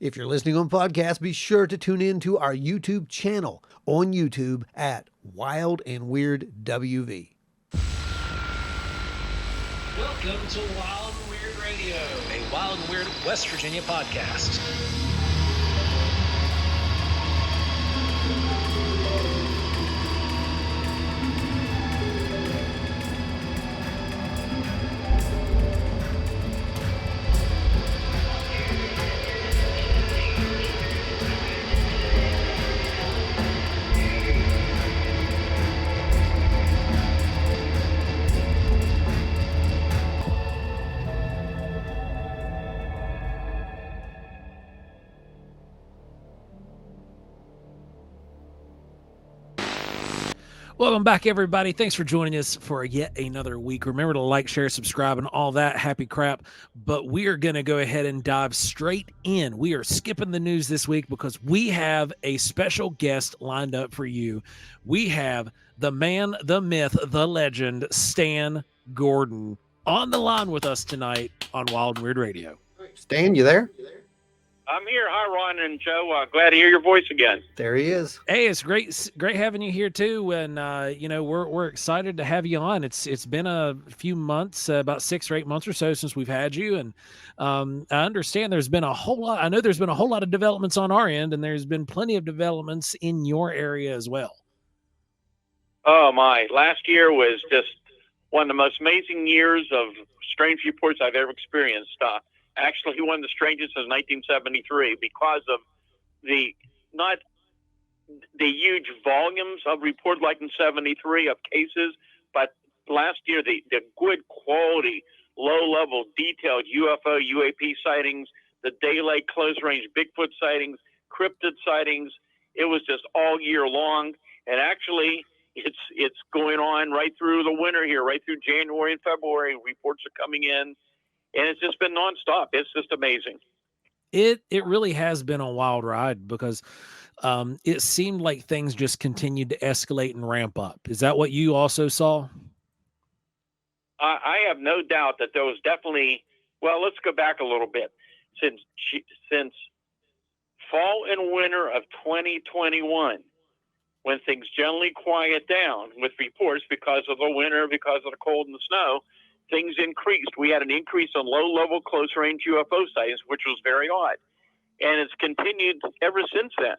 If you're listening on podcast, be sure to tune in to our YouTube channel on YouTube at Wild and Weird WV. Welcome to Wild and Weird Radio, a Wild and Weird West Virginia podcast. Welcome back, everybody. Thanks for joining us for yet another week. Remember to like, share, subscribe, and all that happy crap. But we are going to go ahead and dive straight in. We are skipping the news this week because we have a special guest lined up for you. We have the man, the myth, the legend, Stan Gordon, on the line with us tonight on Wild and Weird Radio. Stan, you there? I'm here. Hi, Ron and Joe. Glad to hear your voice again. There he is. Hey, it's great having you here too, and we're excited to have you on. It's been a few months, about 6 or 8 months or so since we've had you, and I understand there's been a whole lot. I know there's been a whole lot of developments on our end, and there's been plenty of developments in your area as well. Oh my! Last year was just one of the most amazing years of strange reports I've ever experienced. Actually, one of the strangest since 1973 because of not the huge volumes of reports like in 73 of cases, but last year the good quality, low-level, detailed UFO, UAP sightings, the daylight close-range Bigfoot sightings, cryptid sightings. It was just all year long, and actually it's going on right through the winter here, right through January and February. Reports are coming in. And it's just been nonstop. It's just amazing. It really has been a wild ride because it seemed like things just continued to escalate and ramp up. Is that what you also saw? I have no doubt that there was definitely. Well, let's go back a little bit. Since fall and winter of 2021, when things generally quiet down with reports because of the winter, because of the cold and the snow, things increased. We had an increase in low-level, close-range UFO sightings, which was very odd. And it's continued ever since then.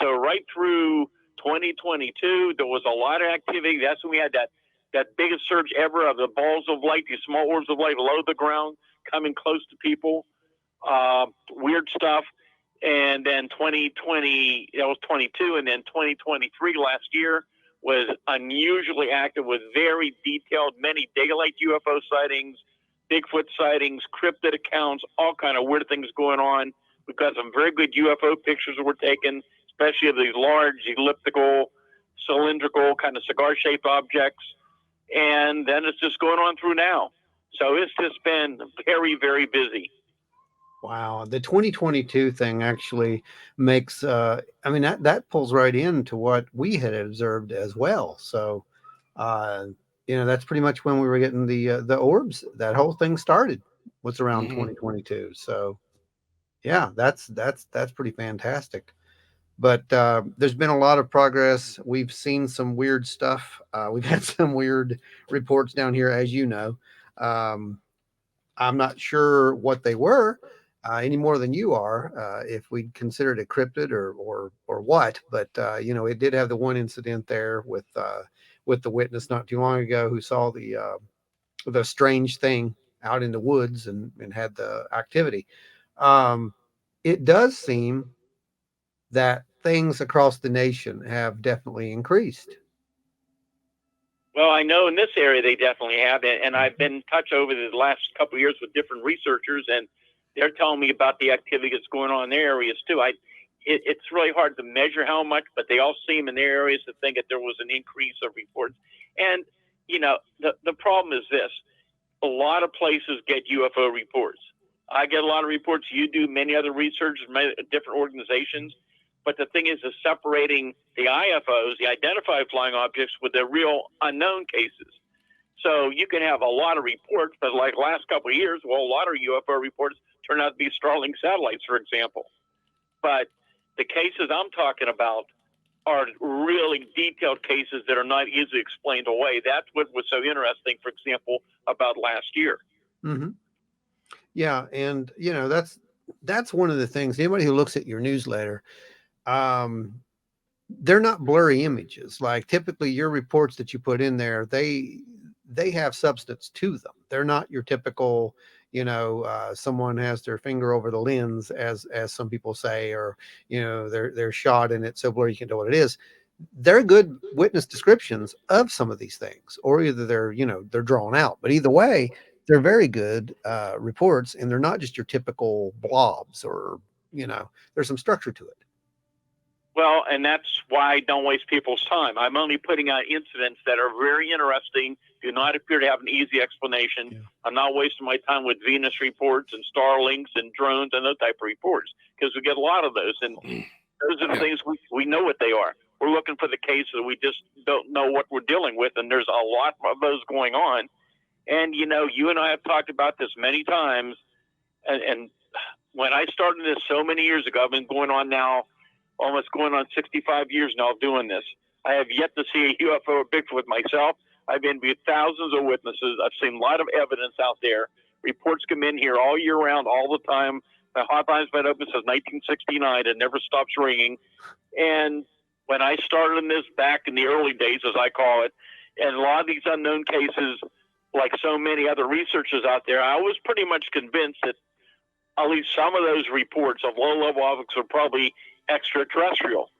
So right through 2022, there was a lot of activity. That's when we had that biggest surge ever of the balls of light, these small orbs of light below the ground, coming close to people. Weird stuff. And then 2020, that was 22, and then 2023 last year was unusually active with very detailed, many daylight UFO sightings, Bigfoot sightings, cryptid accounts, all kind of weird things going on. We've got some very good UFO pictures that were taken, especially of these large elliptical, cylindrical, kind of cigar-shaped objects. And then it's just going on through now. So it's just been very, very busy. Wow. The 2022 thing actually makes, that pulls right into what we had observed as well. So, that's pretty much when we were getting the orbs. That whole thing started was around 2022. So yeah, that's pretty fantastic. But there's been a lot of progress. We've seen some weird stuff. We've had some weird reports down here, as you know. I'm not sure what they were. Any more than you are, if we consider it a cryptid or what, but it did have the one incident there with the witness not too long ago who saw the strange thing out in the woods and had the activity. It does seem that things across the nation have definitely increased. Well, I know in this area they definitely have, and I've been in touch over the last couple of years with different researchers, and they're telling me about the activity that's going on in their areas too. It's really hard to measure how much, but they all seem in their areas to think that there was an increase of reports. And, the problem is this. A lot of places get UFO reports. I get a lot of reports. You do, many other researchers, many different organizations. But the thing is separating the IFOs, the identified flying objects, with the real unknown cases. So you can have a lot of reports, but like last couple of years, a lot of UFO reports turn out to be Starlink satellites, for example. But the cases I'm talking about are really detailed cases that are not easily explained away. That's what was so interesting, for example, about last year. Mm-hmm. Yeah, and that's one of the things. Anybody who looks at your newsletter, they're not blurry images. Like typically your reports that you put in there, they have substance to them. They're not your typical, someone has their finger over the lens, as some people say, or they're shot and it's so blurry you can't know what it is. They're good witness descriptions of some of these things, or either they're drawn out. But either way, they're very good reports, and they're not just your typical blobs, or there's some structure to it. Well, and that's why I don't waste people's time. I'm only putting out incidents that are very interesting, do not appear to have an easy explanation. Yeah. I'm not wasting my time with Venus reports and Starlinks and drones and those type of reports, because we get a lot of those. And those are the things we know what they are. We're looking for the cases we just don't know what we're dealing with, and there's a lot of those going on. And, you and I have talked about this many times. And when I started this so many years ago, I've been going on now, almost going on 65 years now of doing this. I have yet to see a UFO or Bigfoot myself. I've interviewed thousands of witnesses. I've seen a lot of evidence out there. Reports come in here all year round, all the time. My hotline's been open since 1969. It never stops ringing. And when I started in this back in the early days, as I call it, and a lot of these unknown cases, like so many other researchers out there, I was pretty much convinced that at least some of those reports of low-level objects are probably extraterrestrial.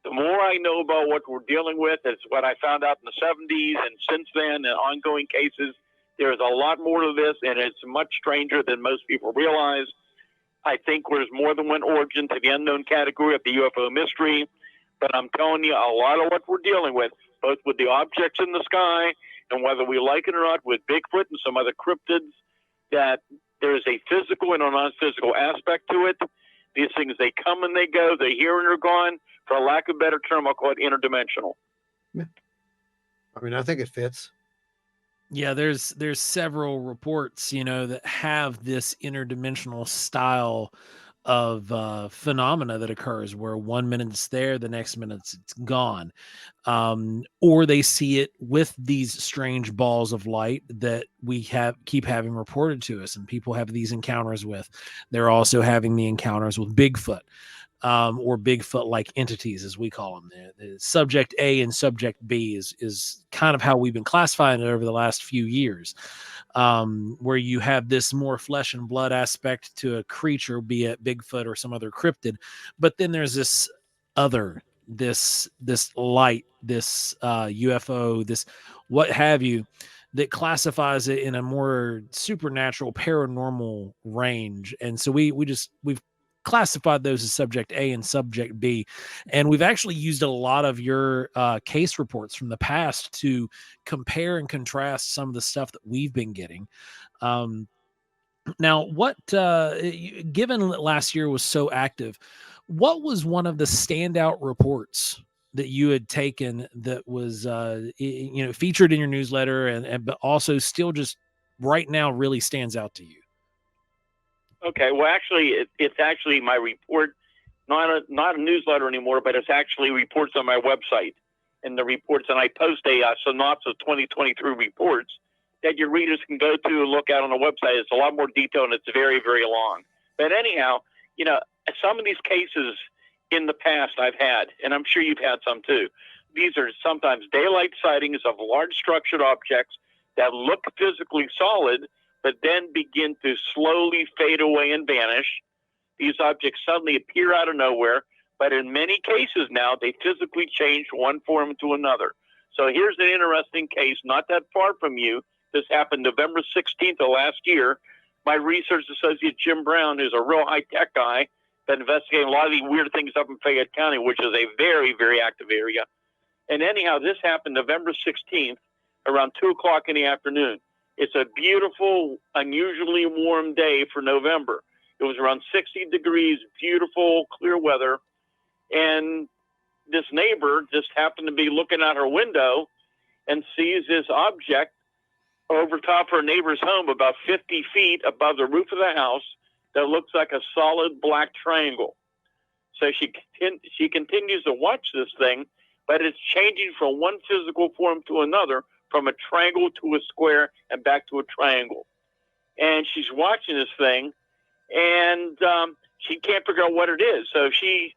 The more I know about what we're dealing with, it's what I found out in the 70s, and since then, in ongoing cases, there's a lot more to this, and it's much stranger than most people realize. I think there's more than one origin to the unknown category of the UFO mystery, but I'm telling you, a lot of what we're dealing with, both with the objects in the sky and whether we like it or not with Bigfoot and some other cryptids, that there's a physical and a non-physical aspect to it. These things, they come and they go, they're here and they're gone. For lack of a better term, I'll call it interdimensional. Yeah. I mean, I think it fits. Yeah, there's several reports, that have this interdimensional style of phenomena that occurs where 1 minute it's there, the next minute it's gone. Or they see it with these strange balls of light that we keep having reported to us, and people have these encounters with. They're also having the encounters with Bigfoot, or Bigfoot-like entities, as we call them. The subject A and subject B is kind of how we've been classifying it over the last few years, where you have this more flesh and blood aspect to a creature, be it Bigfoot or some other cryptid, but then there's this other, this light, this UFO, this what have you, that classifies it in a more supernatural, paranormal range. And so we've classified those as subject A and subject B. And we've actually used a lot of your case reports from the past to compare and contrast some of the stuff that we've been getting. Now, given that last year was so active, what was one of the standout reports that you had taken that was, featured in your newsletter, but also still just right now really stands out to you? Okay, well, actually, it's actually my report, not a newsletter anymore, but it's actually reports on my website. And the reports, and I post a synopsis of 2023 reports that your readers can go to and look at on the website. It's a lot more detailed, and it's very, very long. But anyhow, some of these cases in the past I've had, and I'm sure you've had some too. These are sometimes daylight sightings of large structured objects that look physically solid, but then begin to slowly fade away and vanish. These objects suddenly appear out of nowhere, but in many cases now, they physically change one form to another. So here's an interesting case, not that far from you. This happened November 16th of last year. My research associate, Jim Brown, who's a real high-tech guy, been investigating a lot of these weird things up in Fayette County, which is a very, very active area. And anyhow, this happened November 16th around 2 o'clock in the afternoon. It's a beautiful, unusually warm day for November. It was around 60 degrees, beautiful, clear weather. And this neighbor just happened to be looking out her window and sees this object over top her neighbor's home about 50 feet above the roof of the house that looks like a solid black triangle. So she continues to watch this thing, but it's changing from one physical form to another, from a triangle to a square and back to a triangle. And she's watching this thing, and she can't figure out what it is. So she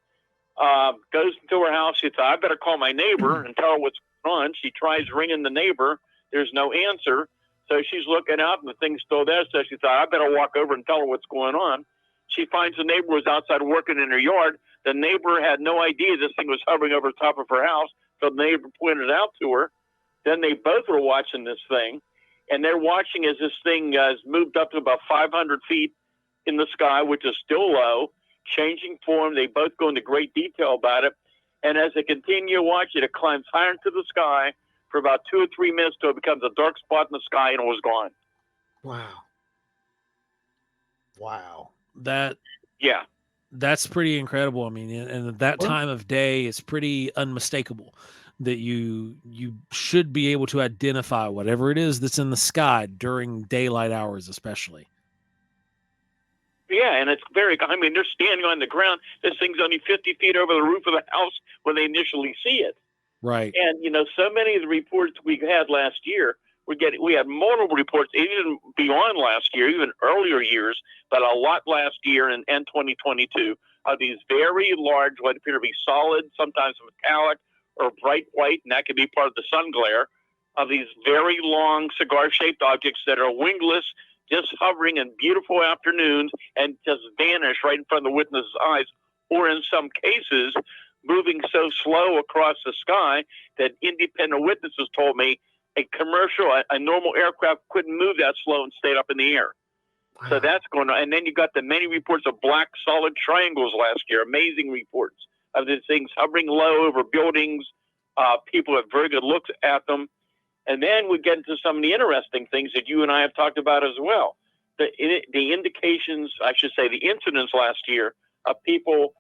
goes into her house. She thought, I better call my neighbor and tell her what's going on. She tries ringing the neighbor. There's no answer. So she's looking out, and the thing's still there. So she thought, I better walk over and tell her what's going on. She finds the neighbor was outside working in her yard. The neighbor had no idea this thing was hovering over the top of her house. So the neighbor pointed it out to her. Then they both were watching this thing, and they're watching as this thing has moved up to about 500 feet in the sky, which is still low, changing form. They both go into great detail about it. And as they continue to watch it, it climbs higher into the sky for about 2 or 3 minutes till it becomes a dark spot in the sky, and it was gone. Wow. That's pretty incredible. I mean, and at that time of day, it's pretty unmistakable that you should be able to identify whatever it is that's in the sky during daylight hours, especially. Yeah, and it's very, I mean, they're standing on the ground. This thing's only 50 feet over the roof of the house when they initially see it. Right. And, you know, so many of the reports we had last year, we had multiple reports, even beyond last year, even earlier years, but a lot last year and 2022 of these very large, what appear to be solid, sometimes metallic or bright white, and that could be part of the sun glare, of these very long cigar-shaped objects that are wingless, just hovering in beautiful afternoons and just vanish right in front of the witness's eyes, or in some cases, moving so slow across the sky that independent witnesses told me a normal aircraft couldn't move that slow and stayed up in the air. Wow. So that's going on. And then you got the many reports of black solid triangles last year, amazing reports of these things hovering low over buildings. People have very good looks at them. And then we get into some of the interesting things that you and I have talked about as well. The indications, I should say, the incidents last year of people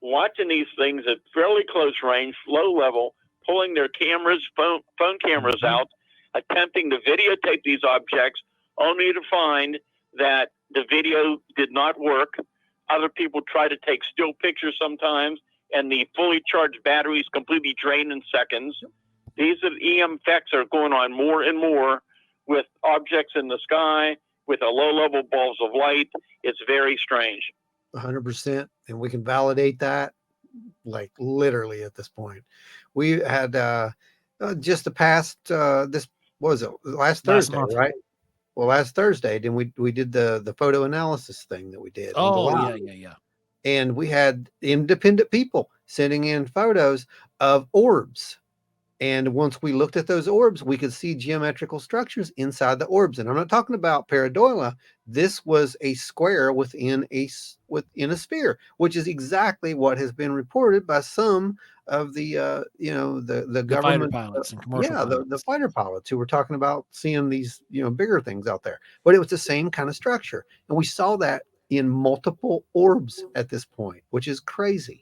watching these things at fairly close range, low level, pulling their cameras, phone cameras out, attempting to videotape these objects, only to find that the video did not work. Other people try to take still pictures sometimes, and the fully charged batteries completely drain in seconds. These EM effects are going on more and more with objects in the sky, with a low-level balls of light. It's very strange. 100%, and we can validate that, like literally at this point. We had just the past, this was it last Thursday, right? Well, last Thursday, then we did the photo analysis thing that we did. Oh, yeah. And we had independent people sending in photos of orbs. And once we looked at those orbs, we could see geometrical structures inside the orbs. And I'm not talking about pareidolia. This was a square within a sphere, which is exactly what has been reported by some of the the government fighter pilots and commercial pilots. The fighter pilots who were talking about seeing these bigger things out there. But it was the same kind of structure, and we saw that in multiple orbs at this point, which is crazy.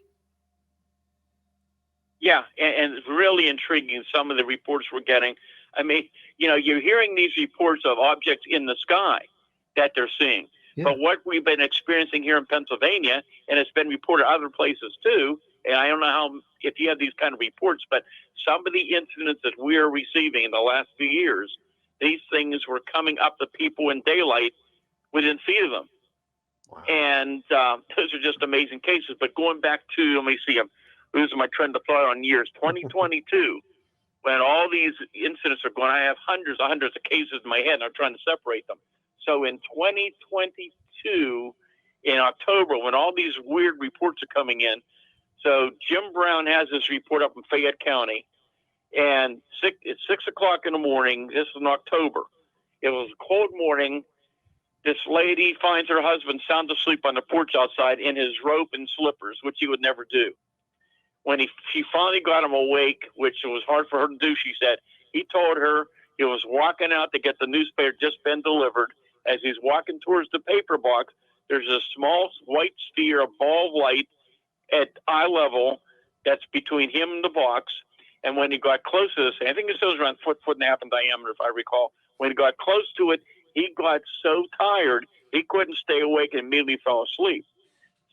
Yeah, and it's really intriguing, some of the reports we're getting. I mean, you're hearing these reports of objects in the sky that they're seeing. Yeah. But what we've been experiencing here in Pennsylvania, and it's been reported other places too, and I don't know if you have these kind of reports, but some of the incidents that we're receiving in the last few years, these things were coming up to people in daylight within feet of them. Wow. And those are just amazing cases. But going back to, let me see, I'm losing my trend of thought on years, 2022, when all these incidents are going, I have hundreds of cases in my head, and I'm trying to separate them. So in 2022, in October, when all these weird reports are coming in, so Jim Brown has this report up in Fayette County, and it's 6 o'clock in the morning. This is in October. It was a cold morning. This lady finds her husband sound asleep on the porch outside in his robe and slippers, which he would never do. When she finally got him awake, which was hard for her to do, she said, he told her he was walking out to get the newspaper just been delivered. As he's walking towards the paper box, there's a small white sphere, a ball of light at eye level that's between him and the box. And when he got close to this, I think it was around foot and a half in diameter, if I recall. When he got close to it, he got so tired, he couldn't stay awake and immediately fell asleep.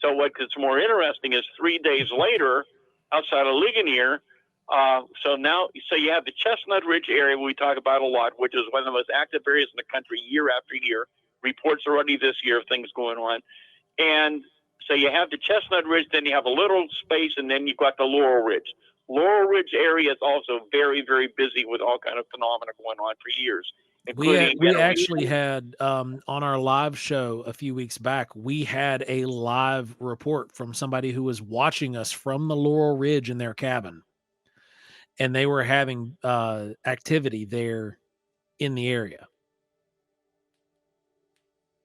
So what's more interesting is 3 days later, outside of Ligonier, so you have the Chestnut Ridge area we talk about a lot, which is one of the most active areas in the country year after year. Reports already this year of things going on. And so you have the Chestnut Ridge, then you have a little space, and then you've got the Laurel Ridge. Laurel Ridge area is also very, very busy with all kind of phenomena going on for years. We actually had on our live show a few weeks back, we had a live report from somebody who was watching us from the Laurel Ridge in their cabin, and they were having activity there in the area.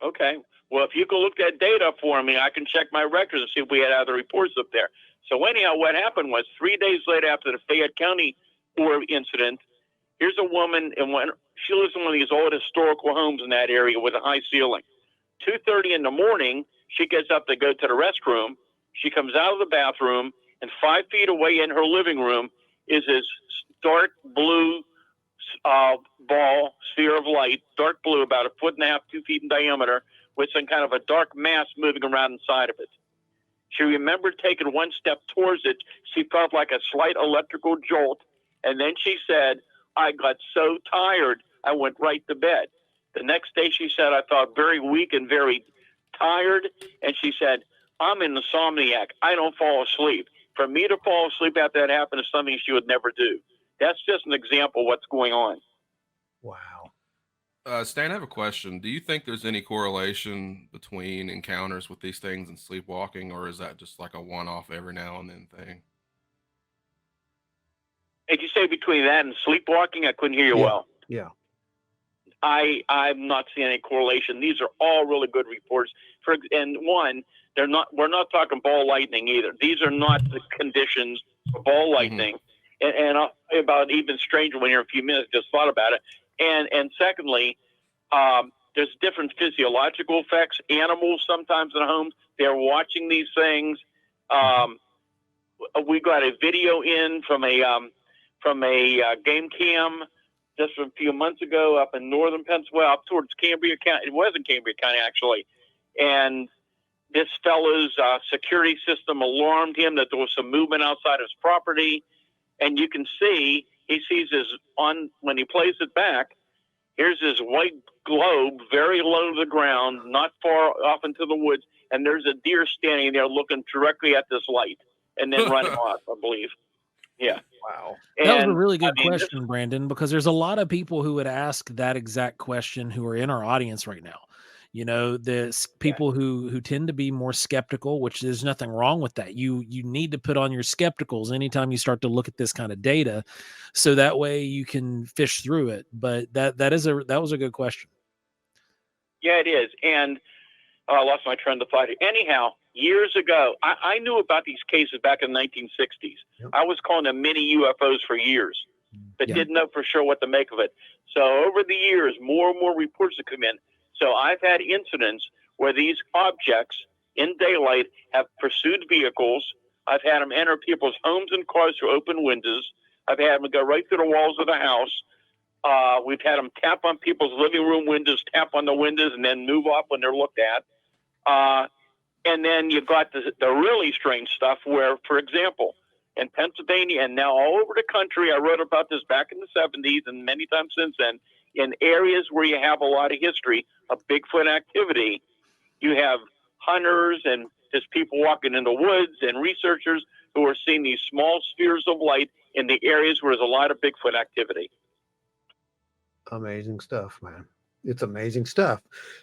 Okay. Well, if you can look that data for me, I can check my records and see if we had other reports up there. So anyhow, what happened was 3 days later after the Fayette County War incident, here's a woman, and she lives in one of these old historical homes in that area with a high ceiling. 2:30 in the morning, she gets up to go to the restroom. She comes out of the bathroom, and 5 feet away in her living room is this dark blue ball, sphere of light, dark blue, about 1.5 feet, 2 feet in diameter, with some kind of a dark mass moving around inside of it. She remembered taking one step towards it. She felt like a slight electrical jolt, and then she said, I got so tired, I went right to bed. The next day, she said, I felt very weak and very tired, and she said, I'm an insomniac. I don't fall asleep. For me to fall asleep after that happened is something she would never do. That's just an example of what's going on. Wow. Stan, I have a question. Do you think there's any correlation between encounters with these things and sleepwalking, or is that just like a one-off every now and then thing? Did you say between that and sleepwalking? I couldn't hear you well. Yeah. I'm not seeing any correlation. These are all really good reports. We're not talking ball lightning either. These are not the conditions for ball lightning. And about even stranger when you're a few minutes, just thought about it. And secondly, there's different physiological effects. Animals sometimes in homes, they're watching these things. We got a video in from a game cam just a few months ago up in northern Pennsylvania, up towards Cambria County. It wasn't Cambria County, actually. And this fellow's security system alarmed him that there was some movement outside his property. And you can see, he sees when he plays it back, here's this white globe very low to the ground, not far off into the woods. And there's a deer standing there looking directly at this light and then running off, I believe. Yeah. Wow. That was a really good question, Brandon, because there's a lot of people who would ask that exact question who are in our audience right now. You know, there's people who tend to be more skeptical, which there's nothing wrong with that. You need to put on your skepticals anytime you start to look at this kind of data, so that way you can fish through it. But that was a good question. Yeah, it is. And I lost my train of thought. Anyhow, years ago, I knew about these cases back in the 1960s. Yep. I was calling them mini UFOs for years, but didn't know for sure what to make of it. So over the years, more and more reports have come in. So I've had incidents where these objects in daylight have pursued vehicles. I've had them enter people's homes and cars through open windows. I've had them go right through the walls of the house. We've had them tap on people's living room windows, tap on the windows, and then move off when they're looked at. And then you've got the really strange stuff where, for example, in Pennsylvania and now all over the country, I wrote about this back in the 70s and many times since then, in areas where you have a lot of history of Bigfoot activity, you have hunters and just people walking in the woods and researchers who are seeing these small spheres of light in the areas where there's a lot of Bigfoot activity. Amazing stuff, man. It's amazing stuff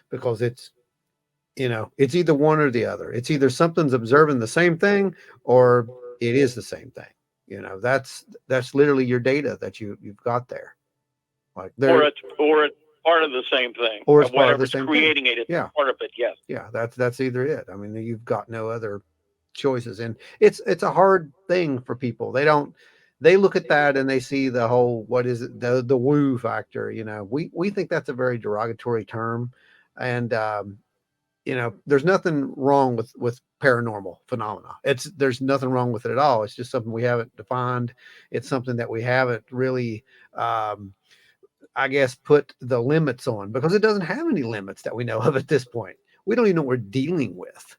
because it's either one or the other. It's either something's observing the same thing or it is the same thing. That's literally your data that you've got there. Like or it's part of the same thing. Or it's part of the same creating thing. It's part of it, yes. Yeah, that's either it. I mean, you've got no other choices. And it's a hard thing for people. They look at that and they see the whole, what is it, the woo factor. We think that's a very derogatory term. And there's nothing wrong with paranormal phenomena. There's nothing wrong with it at all. It's just something we haven't defined. It's something that we haven't really I guess put the limits on, because it doesn't have any limits that we know of at this point. We don't even know what we're dealing with.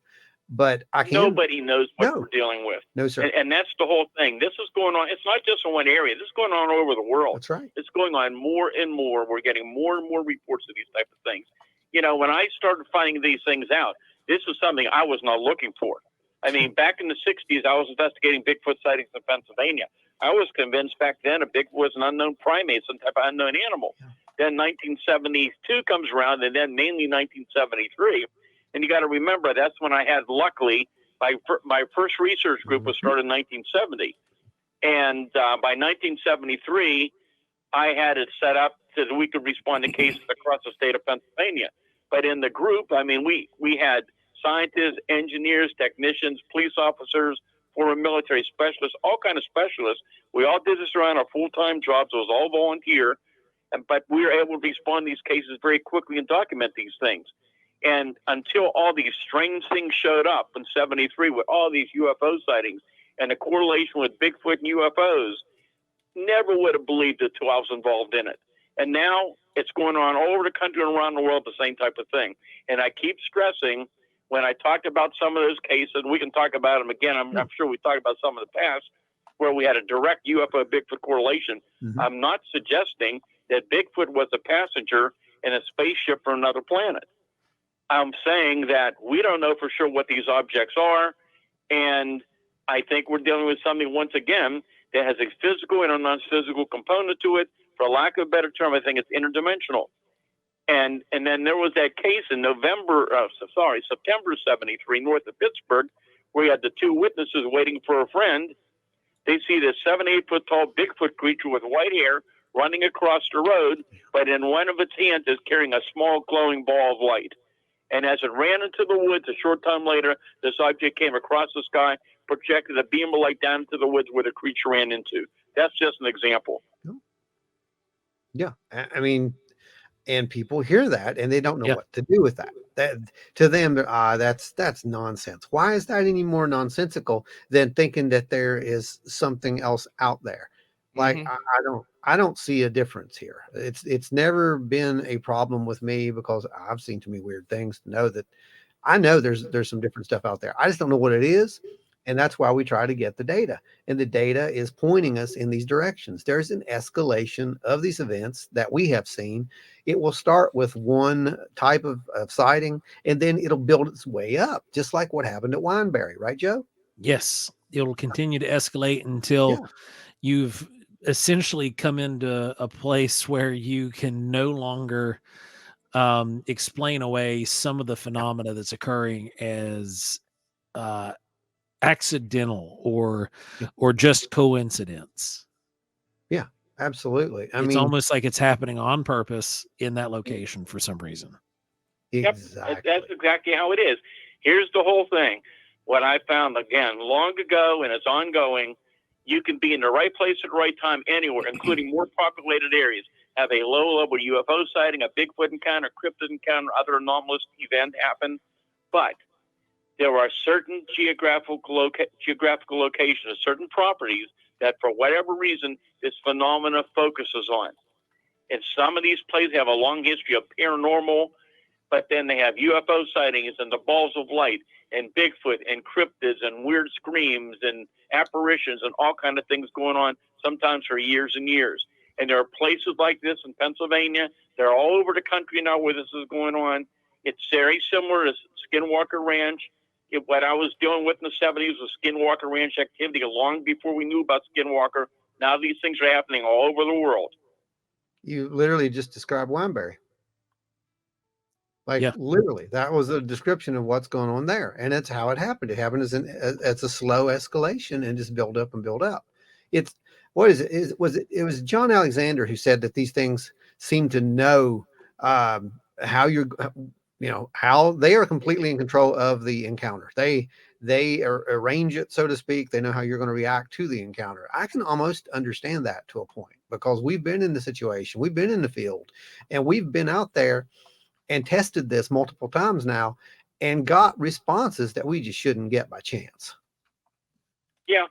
but I can't. Nobody knows what No. we're dealing with. No, sir. And that's the whole thing. This is going on. It's not just in one area. This is going on all over the world. That's right. It's going on more and more. We're getting more and more reports of these type of things. You know, when I started finding these things out, this was something I was not looking for. I mean, back in the 60s, I was investigating Bigfoot sightings in Pennsylvania. I was convinced back then a Bigfoot was an unknown primate, some type of unknown animal. Yeah. Then 1972 comes around, and then mainly 1973. And you got to remember, that's when I had, luckily, my first research group was started in 1970. And by 1973, I had it set up so that we could respond to cases across the state of Pennsylvania. But in the group, I mean, we had scientists, engineers, technicians, police officers, former military specialists, all kind of specialists. We all did this around our full-time jobs. It was all volunteer. But we were able to respond to these cases very quickly and document these things. And until all these strange things showed up in 73 with all these UFO sightings and the correlation with Bigfoot and UFOs, never would have believed it till I was involved in it. And now it's going on all over the country and around the world, the same type of thing. And I keep stressing, when I talked about some of those cases, we can talk about them again. I'm sure we talked about some of the past where we had a direct UFO Bigfoot correlation. Mm-hmm. I'm not suggesting that Bigfoot was a passenger in a spaceship from another planet. I'm saying that we don't know for sure what these objects are, and I think we're dealing with something, once again, that has a physical and a non-physical component to it. For lack of a better term, I think it's interdimensional. And then there was that case in September 73, north of Pittsburgh, where you had the two witnesses waiting for a friend. They see this 7-8 foot tall Bigfoot creature with white hair running across the road, but in one of its hands is carrying a small glowing ball of light. And as it ran into the woods a short time later, this object came across the sky, projected a beam of light down into the woods where the creature ran into. That's just an example. Yeah. I mean, and people hear that and they don't know Yeah. what to do with that. That to them, that's nonsense. Why is that any more nonsensical than thinking that there is something else out there? Like, I don't see a difference here. It's never been a problem with me because I've seen too many weird things to know that I know there's some different stuff out there. I just don't know what it is. And that's why we try to get the data. And the data is pointing us in these directions. There's an escalation of these events that we have seen. It will start with one type of sighting, and then it'll build its way up, just like what happened at Wineberry, right, Joe? Yes. It'll continue to escalate until you've essentially come into a place where you can no longer explain away some of the phenomena that's occurring as accidental or just coincidence. Yeah, absolutely. It's almost like it's happening on purpose in that location for some reason. Exactly. Yep, that's exactly how it is. Here's the whole thing. What I found, again, long ago, and it's ongoing, you can be in the right place at the right time anywhere, including more populated areas, have a low-level UFO sighting, a Bigfoot encounter, cryptid encounter, other anomalous event happen. But there are certain geographical locations, certain properties that for whatever reason this phenomena focuses on. And some of these places have a long history of paranormal, but then they have UFO sightings and the balls of light and Bigfoot and cryptids and weird screams and apparitions and all kind of things going on, sometimes for years and years. And there are places like this in Pennsylvania. They're all over the country now where this is going on. It's very similar to Skinwalker Ranch. What I was dealing with in the 70s was Skinwalker Ranch activity long before we knew about Skinwalker. Now these things are happening all over the world. You literally just described Wineberry. Like literally, that was a description of what's going on there, and it's how it happened. It happened as a slow escalation and just build up and build up. It's what is it? It was John Alexander who said that these things seem to know how you're, how they are completely in control of the encounter. They arrange it, so to speak. They know how you're going to react to the encounter. I can almost understand that to a point because we've been in the situation, we've been in the field, and we've been out there and tested this multiple times now and got responses that we just shouldn't get by chance. Yeah.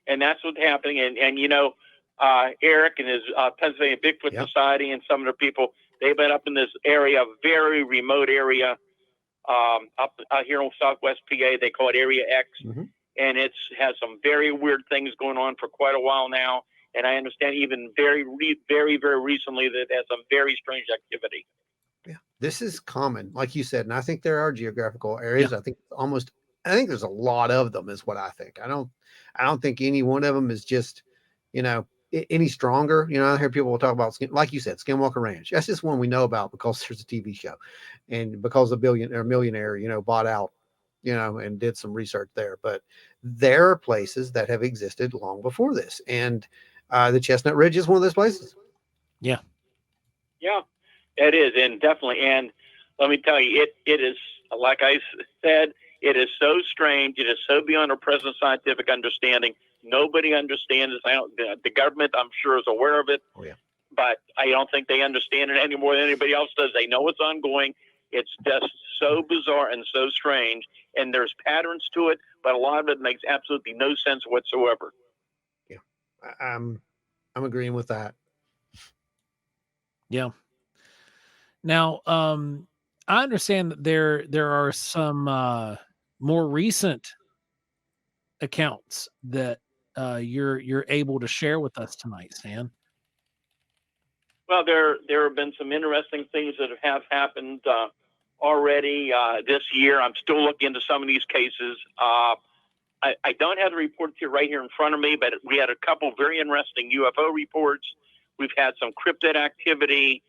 And that's what's happening. And Eric and his Pennsylvania Bigfoot Society and some of the people, they've been up in this area, very remote area, up here in Southwest PA. They call it Area X, and it's has some very weird things going on for quite a while now. And I understand even very recently that it has some very strange activity. Yeah, this is common, like you said, and I think there are geographical areas. I think there's a lot of them, is what I think. I don't think any one of them is just, any stronger. I hear people will talk about like you said, Skinwalker Ranch. That's just one we know about because there's a TV show, and because a millionaire, bought out, and did some research there. But there are places that have existed long before this, and the Chestnut Ridge is one of those places. Yeah. It is, and definitely. And let me tell you, it is, like I said, it is so strange. It is so beyond our present scientific understanding. Nobody understands it. The government, I'm sure, is aware of it. Oh, yeah. But I don't think they understand it any more than anybody else does. They know it's ongoing. It's just so bizarre and so strange. And there's patterns to it, but a lot of it makes absolutely no sense whatsoever. Yeah, I'm agreeing with that. Yeah. Now, I understand that there are some more recent accounts that you're able to share with us tonight, Stan. Well, there have been some interesting things that have happened already this year. I'm still looking into some of these cases. I don't have the reports here right here in front of me, but we had a couple very interesting UFO reports. We've had some cryptid activity.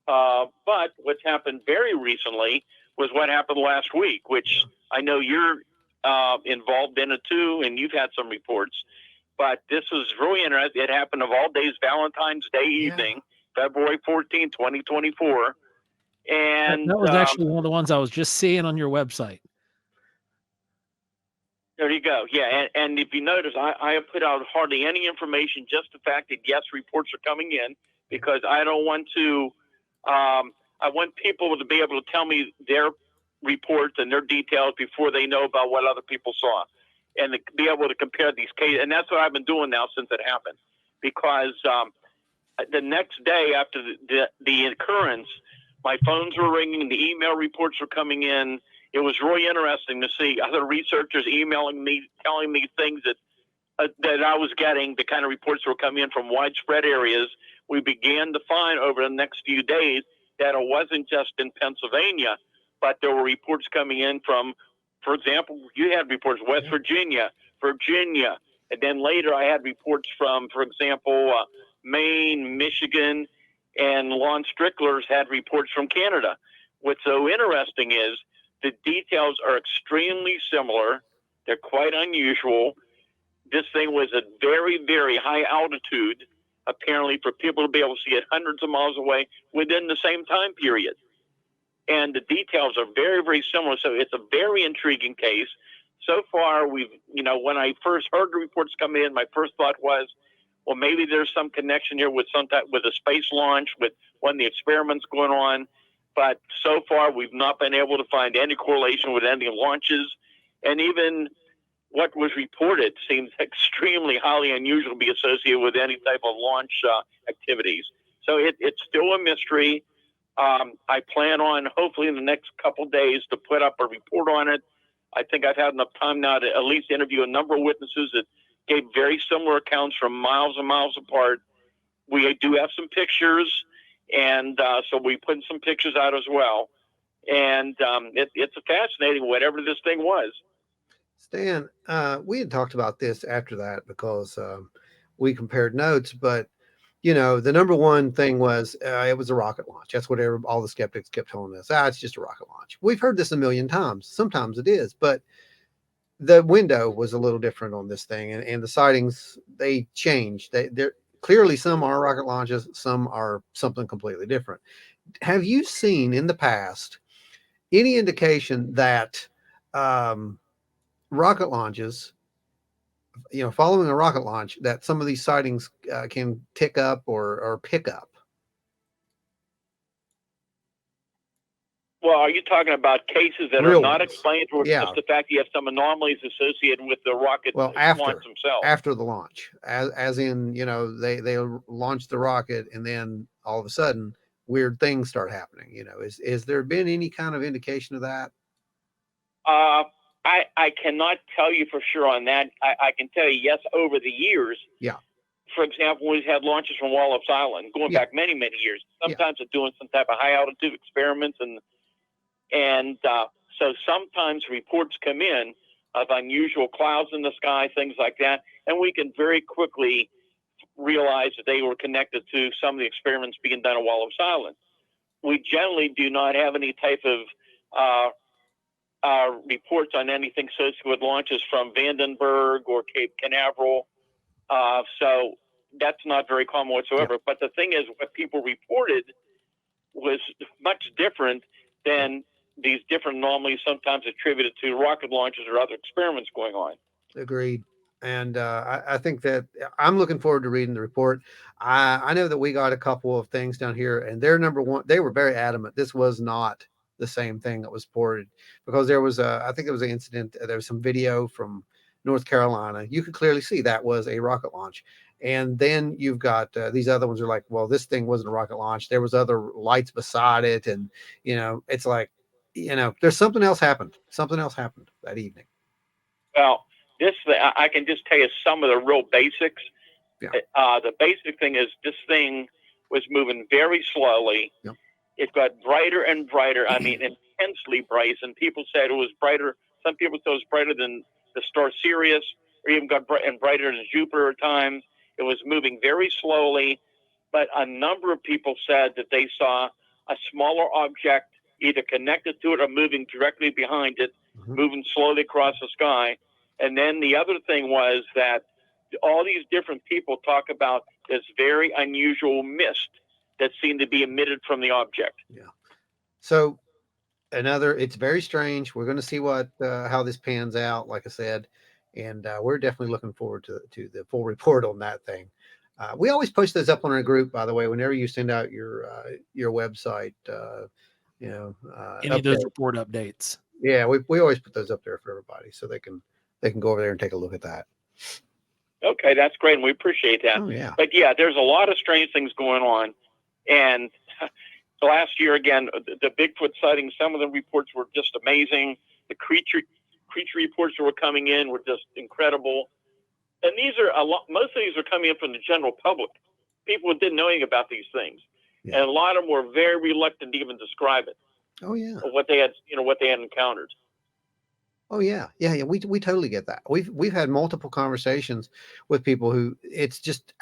But what's happened very recently was what happened last week, which I know you're involved in it too, and you've had some reports. But this was really interesting. It happened of all days, Valentine's Day evening, February 14, 2024. And that was actually one of the ones I was just seeing on your website. There you go. Yeah, and if you notice, I have put out hardly any information, just the fact that, yes, reports are coming in, because I don't want to I want people to be able to tell me their reports and their details before they know about what other people saw, and to be able to compare these cases. And that's what I've been doing now since it happened, because the next day after the occurrence, my phones were ringing, the email reports were coming in. It was really interesting to see other researchers emailing me, telling me things that I was getting, the kind of reports that were coming in from widespread areas. We began to find over the next few days that it wasn't just in Pennsylvania, but there were reports coming in from, for example, you had reports West Virginia, and then later I had reports from, for example, Maine, Michigan, and Lon Strickler's had reports from Canada. What's so interesting is the details are extremely similar. They're quite unusual. This thing was at very, very high altitude, apparently, for people to be able to see it hundreds of miles away within the same time period. And the details are very, very similar. So it's a very intriguing case. So far, when I first heard the reports come in, my first thought was, well, maybe there's some connection here with with a space launch, with one of the experiments going on. But so far, we've not been able to find any correlation with any launches. And even what was reported seems extremely highly unusual to be associated with any type of launch activities. So it's still a mystery. I plan on, hopefully in the next couple of days, to put up a report on it. I think I've had enough time now to at least interview a number of witnesses that gave very similar accounts from miles and miles apart. We do have some pictures, and so we put some pictures out as well. And it's fascinating, whatever this thing was. Stan, we had talked about this after that because we compared notes, but the number one thing was it was a rocket launch. That's what all the skeptics kept telling us. It's just a rocket launch. We've heard this a million times. Sometimes it is, but the window was a little different on this thing, and the sightings, they changed. They're clearly, some are rocket launches, some are something completely different. Have you seen in the past any indication that rocket launches, following a rocket launch, that some of these sightings can tick up or pick up? Well, are you talking about cases that Real are not ones. explained, or just the fact that you have some anomalies associated with the rocket launch themselves? After the launch, as in, they launch the rocket, and then all of a sudden weird things start happening. Is there been any kind of indication of that? I cannot tell you for sure on that. I can tell you, yes, over the years. Yeah. For example, we've had launches from Wallops Island going back many, many years. Sometimes they're doing some type of high altitude experiments, and so sometimes reports come in of unusual clouds in the sky, things like that, and we can very quickly realize that they were connected to some of the experiments being done at Wallops Island. We generally do not have any type of reports on anything associated with launches from Vandenberg or Cape Canaveral. So that's not very common whatsoever. But the thing is, what people reported was much different than these different anomalies sometimes attributed to rocket launches or other experiments going on. Agreed. And I think that I'm looking forward to reading the report. I know that we got a couple of things down here, and their number one, they were very adamant this was not the same thing that was reported, because there was I think there was an incident. There was some video from North Carolina. You could clearly see that was a rocket launch. And then you've got these other ones are like, well, this thing wasn't a rocket launch. There was other lights beside it. And, it's like, there's something else happened. Something else happened that evening. Well, I can just tell you some of the real basics. Yeah. The basic thing is this thing was moving very slowly. Yep. It got brighter and brighter. I mean, intensely bright. And people said it was brighter. Some people said it was brighter than the star Sirius, or even got brighter than Jupiter at times. It was moving very slowly, but a number of people said that they saw a smaller object either connected to it or moving directly behind it, moving slowly across the sky. And then the other thing was that all these different people talk about this very unusual mist that seemed to be emitted from the object. Yeah. So it's very strange. We're going to see how this pans out, like I said, and we're definitely looking forward to the full report on that thing. We always post those up on our group, by the way, whenever you send out your website, any of those report updates. Yeah, we always put those up there for everybody, so they can go over there and take a look at that. Okay, that's great, and we appreciate that. Oh, yeah. But yeah, there's a lot of strange things going on, and last year again, the Bigfoot sightings, some of the reports were just amazing. The creature reports that were coming in were just incredible. And most of these are coming in from the general public. People who didn't know anything about these things. Yeah. And a lot of them were very reluctant to even describe it. Oh yeah. What they had encountered. Oh yeah. Yeah. We totally get that. We've had multiple conversations with people who it's just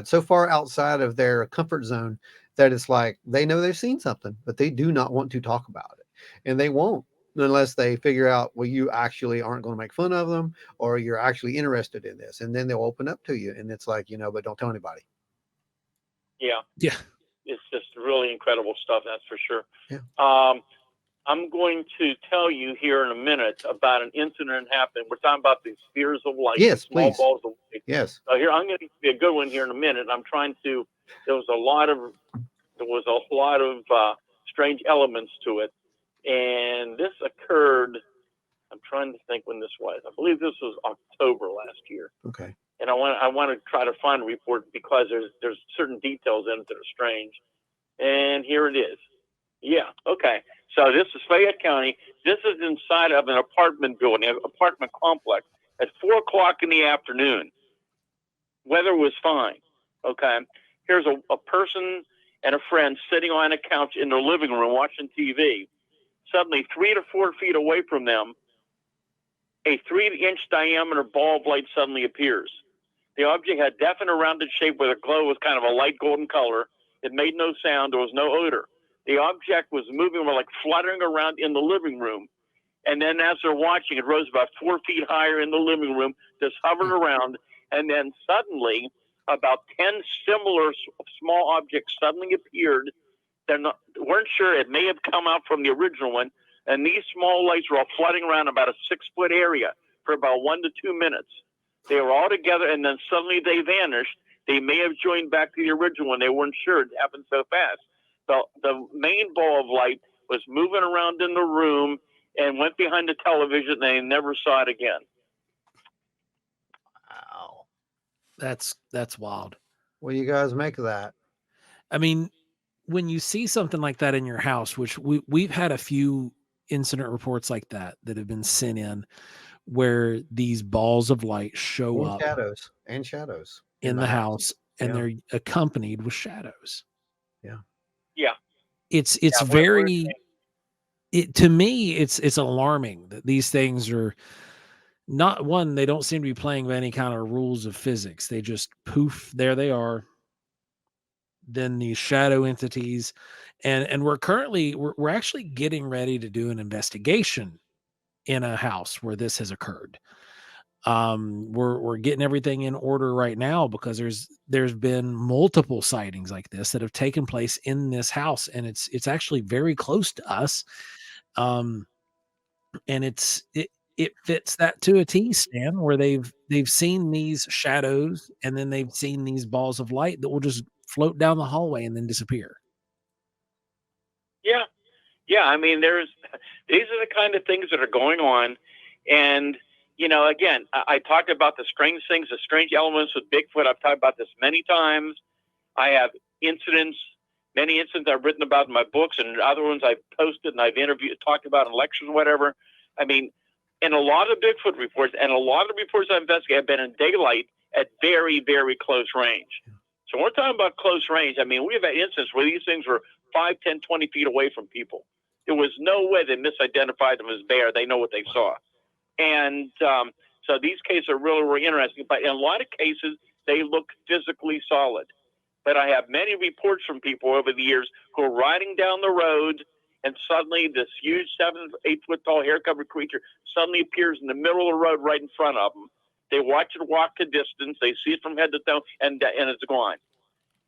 so far outside of their comfort zone that it's like they know they've seen something, but they do not want to talk about it. And they won't unless they figure out, well, you actually aren't going to make fun of them, or you're actually interested in this. And then they'll open up to you. And it's like, but don't tell anybody. Yeah. Yeah. It's just really incredible stuff. That's for sure. Yeah. I'm going to tell you here in a minute about an incident that happened. We're talking about the spheres of light. Yes, small please. Balls of light. Yes. So here, I'm going to be a good one here in a minute. There was a lot of strange elements to it. And this occurred, I'm trying to think when this was. I believe this was October last year. Okay. And I want to try to find a report because there's certain details in it that are strange. And here it is. Yeah. Okay. So this is Fayette County. This is inside of an apartment building, an apartment complex at 4:00 in the afternoon. Weather was fine. Okay. Here's a person and a friend sitting on a couch in their living room watching TV. Suddenly, 3 to 4 feet away from them, a 3-inch diameter ball of light suddenly appears. The object had definite rounded shape where the glow was kind of a light golden color. It made no sound. There was no odor. The object was moving, like fluttering around in the living room. And then as they're watching, it rose about 4 feet higher in the living room, just hovered around. And then suddenly, about 10 similar small objects suddenly appeared. Weren't sure. It may have come out from the original one. And these small lights were all flooding around about a 6-foot area for about 1 to 2 minutes. They were all together, and then suddenly they vanished. They may have joined back to the original one. They weren't sure. It happened so fast. The main ball of light was moving around in the room and went behind the television, and they never saw it again. Wow. That's wild. What do you guys make of that? I mean, when you see something like that in your house, which we've had a few incident reports like that have been sent in where these balls of light show up and shadows in the house, and Yeah. they're accompanied with shadows. Yeah. Yeah. It's Yeah, very, to me, it's alarming that these things are not, one, they don't seem to be playing by any kind of rules of physics. They just poof, there they are. Then these shadow entities, and we're actually getting ready to do an investigation in a house where this has occurred. We're getting everything in order right now because there's been multiple sightings like this that have taken place in this house, and it's actually very close to us. And it fits that to a T, Stan, where they've seen these shadows, and then they've seen these balls of light that will just float down the hallway and then disappear. Yeah. Yeah. I mean, these are the kind of things that are going on. And, again, I talked about the strange things, the strange elements with Bigfoot. I've talked about this many times. I have many incidents I've written about in my books, and other ones I've posted and I've talked about in lectures, whatever. I mean, and a lot of Bigfoot reports and a lot of reports I investigate have been in daylight at very, very close range. So when we're talking about close range, I mean, we've had instances where these things were 5, 10, 20 feet away from people. There was no way they misidentified them as bear. They know what they saw. And so these cases are really, really interesting. But in a lot of cases, they look physically solid. But I have many reports from people over the years who are riding down the road, and suddenly this huge 7, 8 foot tall hair-covered creature suddenly appears in the middle of the road right in front of them. They watch it walk a distance. They see it from head to toe, and it's gone.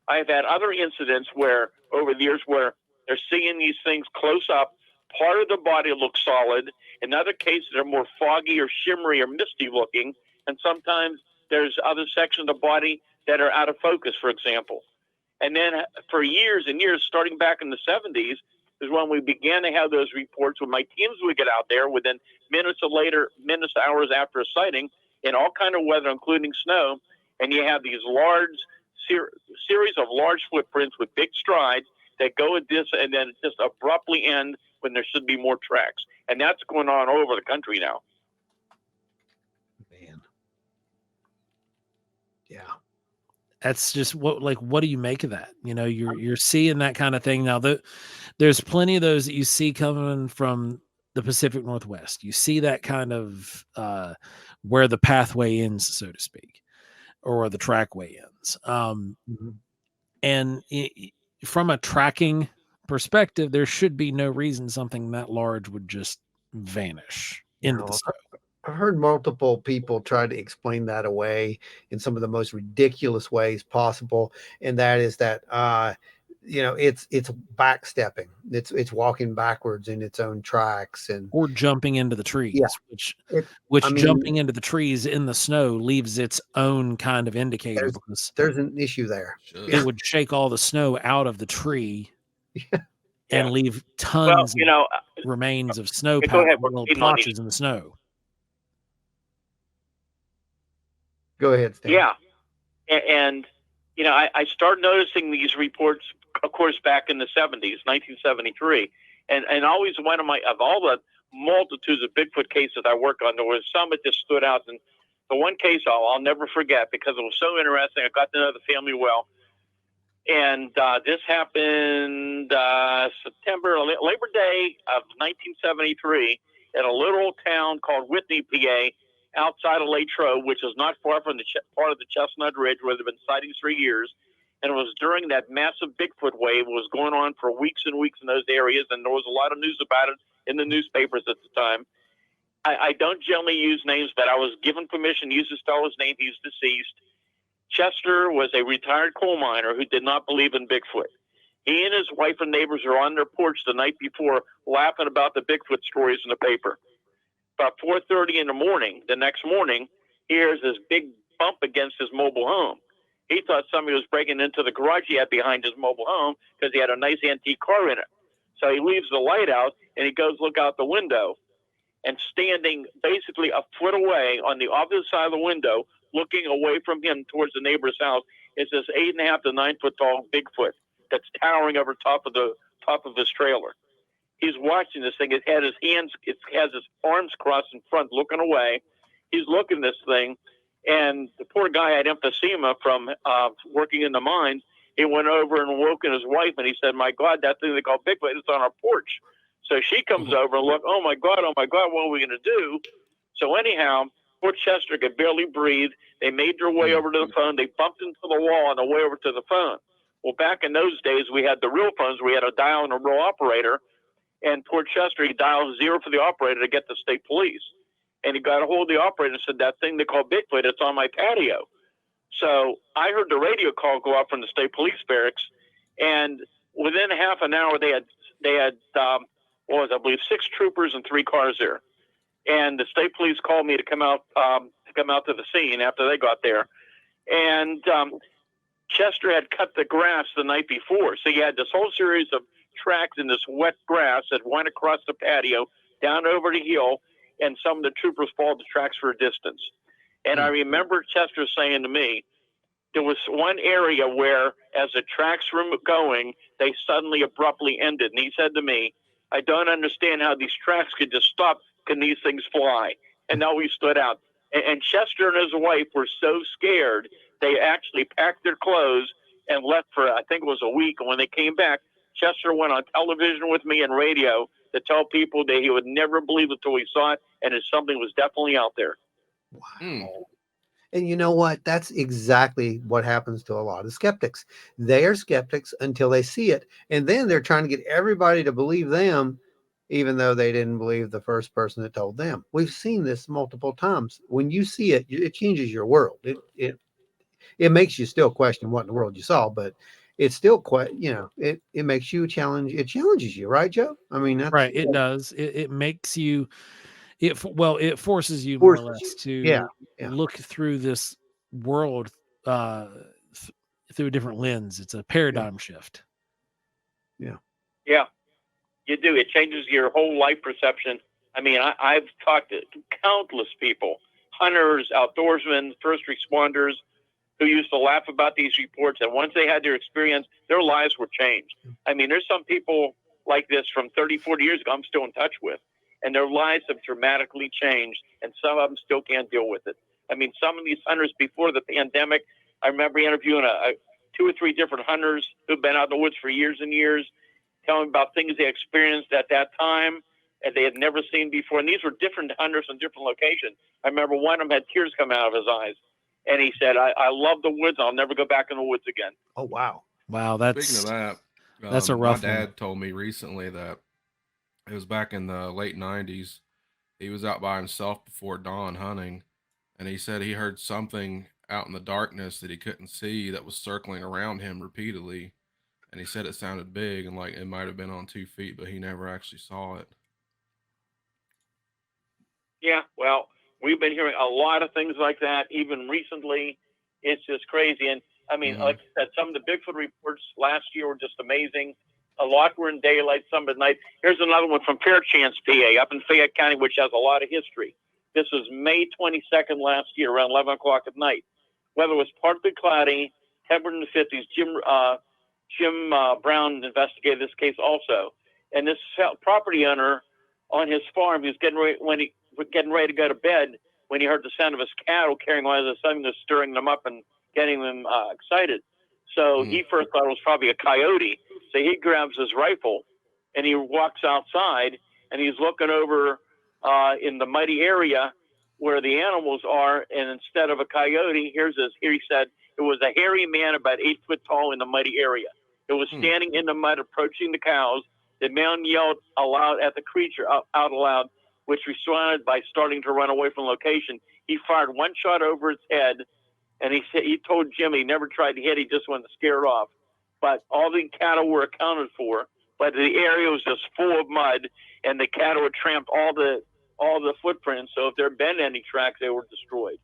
I've had other incidents over the years where they're seeing these things close up. Part of the body looks solid. In other cases, they're more foggy or shimmery or misty looking. And sometimes there's other sections of the body that are out of focus, for example. And then for years and years, starting back in the 70s, is when we began to have those reports when my teams would get out there within hours after a sighting in all kind of weather, including snow. And you have these large series of large footprints with big strides that go at this and then just abruptly end when there should be more tracks. And that's going on all over the country now. Man. Yeah. That's just what do you make of that? You're seeing that kind of thing. Now there's plenty of those that you see coming from the Pacific Northwest. You see that kind of where the pathway ends, so to speak, or where the trackway ends. And from a tracking perspective, there should be no reason something that large would just vanish into the snow. I've heard multiple people try to explain that away in some of the most ridiculous ways possible, and that is that it's backstepping. It's walking backwards in its own tracks or jumping into the trees. Yeah. Which jumping into the trees in the snow leaves its own kind of indicator, because there's an issue there. It would shake all the snow out of the tree. Yeah. And leave tons of remains of snow little plotches in the snow. Go ahead, Stan. Yeah. And I started noticing these reports, of course, back in the 70s, 1973. And always of all the multitudes of Bigfoot cases I work on, there was some that just stood out. And the one case I'll never forget because it was so interesting. I got to know the family well. And this happened Labor Day of 1973 in a little town called Whitney, PA, outside of Latrobe, which is not far from the part of the Chestnut Ridge where there have been sightings for years. And it was during that massive Bigfoot wave. It was going on for weeks and weeks in those areas, and there was a lot of news about it in the newspapers at the time. I don't generally use names, but I was given permission to use this fellow's name. He's deceased. Chester was a retired coal miner who did not believe in Bigfoot. He and his wife and neighbors were on their porch the night before laughing about the Bigfoot stories in the paper. About 4:30 in the morning, the next morning, he hears this big bump against his mobile home. He thought somebody was breaking into the garage he had behind his mobile home because he had a nice antique car in it. So he leaves the light out and he goes look out the window. And standing basically a foot away on the opposite side of the window, looking away from him towards the neighbor's house, is this 8.5 to 9 foot tall Bigfoot that's towering over top of his trailer. He's watching this thing. It has his arms crossed in front, looking away. He's looking at this thing, and the poor guy had emphysema from working in the mines. He went over and woke his wife, and he said, "My God, that thing they call Bigfoot is on our porch." So she comes over and look, oh my God, what are we going to do? So anyhow, poor Chester could barely breathe. They made their way over to the phone. They bumped into the wall on the way over to the phone. Well, back in those days, we had the real phones. We had a dial and a real operator. And poor Chester, he dialed 0 for the operator to get the state police. And he got a hold of the operator and said, that thing they call Bigfoot, it's on my patio. So I heard the radio call go up from the state police barracks. And within half an hour, they had I believe 6 troopers and 3 cars there. And the state police called me to come out to the scene after they got there. And Chester had cut the grass the night before. So you had this whole series of tracks in this wet grass that went across the patio, down over the hill, and some of the troopers followed the tracks for a distance. And I remember Chester saying to me, there was one area where, as the tracks were going, they suddenly abruptly ended. And he said to me, I don't understand how these tracks could just stop. Can these things fly? And now we stood out. And Chester and his wife were so scared, they actually packed their clothes and left for, I think it was a week. And when they came back, Chester went on television with me and radio to tell people that he would never believe it until he saw it, and that something was definitely out there. Wow. And you know what? That's exactly what happens to a lot of skeptics. They are skeptics until they see it. And then they're trying to get everybody to believe them, even though they didn't believe the first person that told them. We've seen this multiple times. When you see it, it changes your world. It makes you still question what in the world you saw, but it's still quite, it makes you challenge. It challenges you, right, Joe? I mean, that's right. It does. It makes you, it forces you more or less to look through this world through a different lens. It's a paradigm shift. Yeah, you do. It changes your whole life perception. I mean, I've talked to countless people, hunters, outdoorsmen, first responders, who used to laugh about these reports, and once they had their experience, their lives were changed. I mean, there's some people like this from 30, 40 years ago I'm still in touch with, and their lives have dramatically changed, and some of them still can't deal with it. I mean, some of these hunters before the pandemic, I remember interviewing 2 or 3 different hunters who've been out in the woods for years and years, telling about things they experienced at that time and they had never seen before. And these were different hunters in different locations. I remember one of them had tears come out of his eyes, and he said, I love the woods. I'll never go back in the woods again. Oh, wow. Wow. Speaking of that, that's a rough my dad one. told me recently that it was back in the late 90s. He was out by himself before dawn hunting, and he said he heard something out in the darkness that he couldn't see that was circling around him repeatedly. And he said it sounded big and like it might have been on 2 feet, but he never actually saw it. Yeah, well, we've been hearing a lot of things like that, even recently. It's just crazy. And I mean, like I said, some of the Bigfoot reports last year were just amazing. A lot were in daylight, some at night. Here's another one from Fairchance, PA, up in Fayette County, which has a lot of history. This was May 22nd last year, around 11 o'clock at night. Weather was partly cloudy, temperature in the 50s. Jim Brown investigated this case also. And this property owner on his farm, he was getting ready to go to bed when he heard the sound of his cattle carrying on as something was stirring them up and getting them excited. So he first thought it was probably a coyote. So he grabs his rifle and he walks outside and he's looking over in the muddy area where the animals are. And instead of a coyote, here he said it was a hairy man about 8 foot tall in the muddy area. It was standing in the mud approaching the cows. The man yelled aloud at the creature out aloud, which responded by starting to run away from location. He fired one shot over its head, and he told Jim he never tried to hit. He just wanted to scare it off. But all the cattle were accounted for, but the area was just full of mud, and the cattle had tramped all the footprints. So if there had been any tracks, they were destroyed.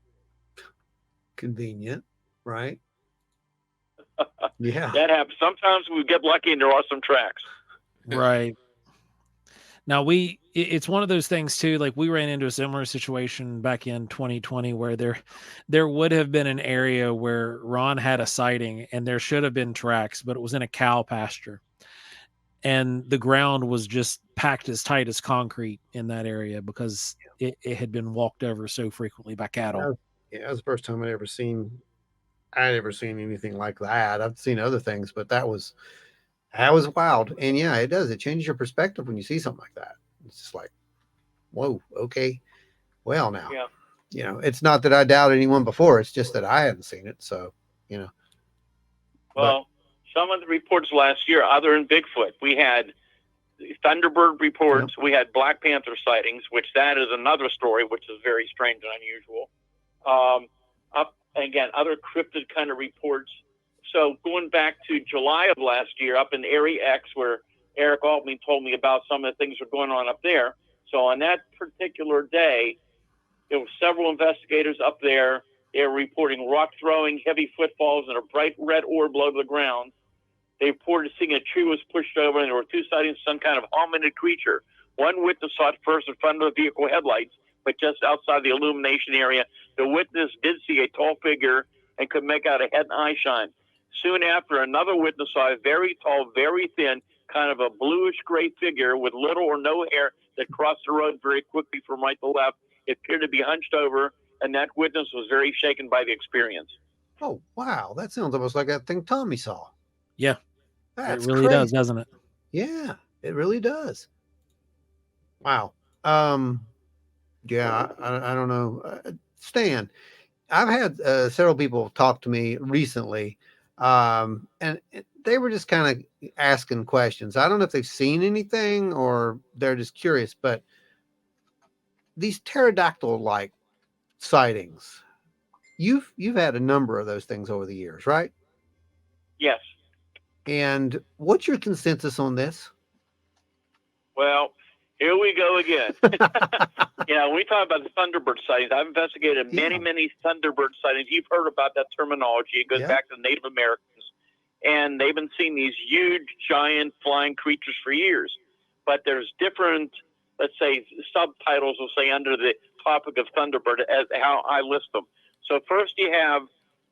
Convenient, right? Yeah, that happens. Sometimes we get lucky, and there are some tracks. Right. Now it's one of those things too. Like we ran into a similar situation back in 2020 where there would have been an area where Ron had a sighting and there should have been tracks, but it was in a cow pasture. and the ground was just packed as tight as concrete in that area because it had been walked over so frequently by cattle. Yeah, that was the first time I'd ever seen anything like that. I've seen other things, but that was wild. And yeah, it does. It changes your perspective when you see something like that. It's just like, whoa, okay. Well, now, it's not that I doubt anyone before. It's just that I hadn't seen it. So, Well, some of the reports last year, other than Bigfoot, we had Thunderbird reports. Yep. We had Black Panther sightings, which that is another story, which is very strange and unusual. Again, other cryptid kind of reports. So going back to July of last year, up in Area X, where Eric Altman told me about some of the things that are going on up there. So on that particular day, there were several investigators up there. They were reporting rock throwing, heavy footfalls, and a bright red orb below the ground. They reported seeing a tree was pushed over, and there were two sightings of some kind of hominid creature. One witness saw it first in front of the vehicle headlights, but just outside the illumination area. The witness did see a tall figure and could make out a head and eye shine. Soon after, another witness saw a very tall, very thin, kind of a bluish-gray figure with little or no hair that crossed the road very quickly from right to left. It appeared to be hunched over, and that witness was very shaken by the experience. Oh, wow. That sounds almost like that thing Tommy saw. Yeah. That's it really crazy. Does, doesn't it? Yeah, it really does. Wow. Yeah, I don't know. Stan, I've had several people talk to me recently, and they were just kind of asking questions. I don't know if they've seen anything or they're just curious, but these pterodactyl-like sightings, you've had a number of those things over the years, right? Yes. And what's your consensus on this? Well, here we go again. We talk about the Thunderbird sightings. I've investigated many Thunderbird sightings. You've heard about that terminology. It goes back to Native Americans. And they've been seeing these huge, giant flying creatures for years. But there's different, let's say, subtitles, we'll say, under the topic of Thunderbird as how I list them. So first you have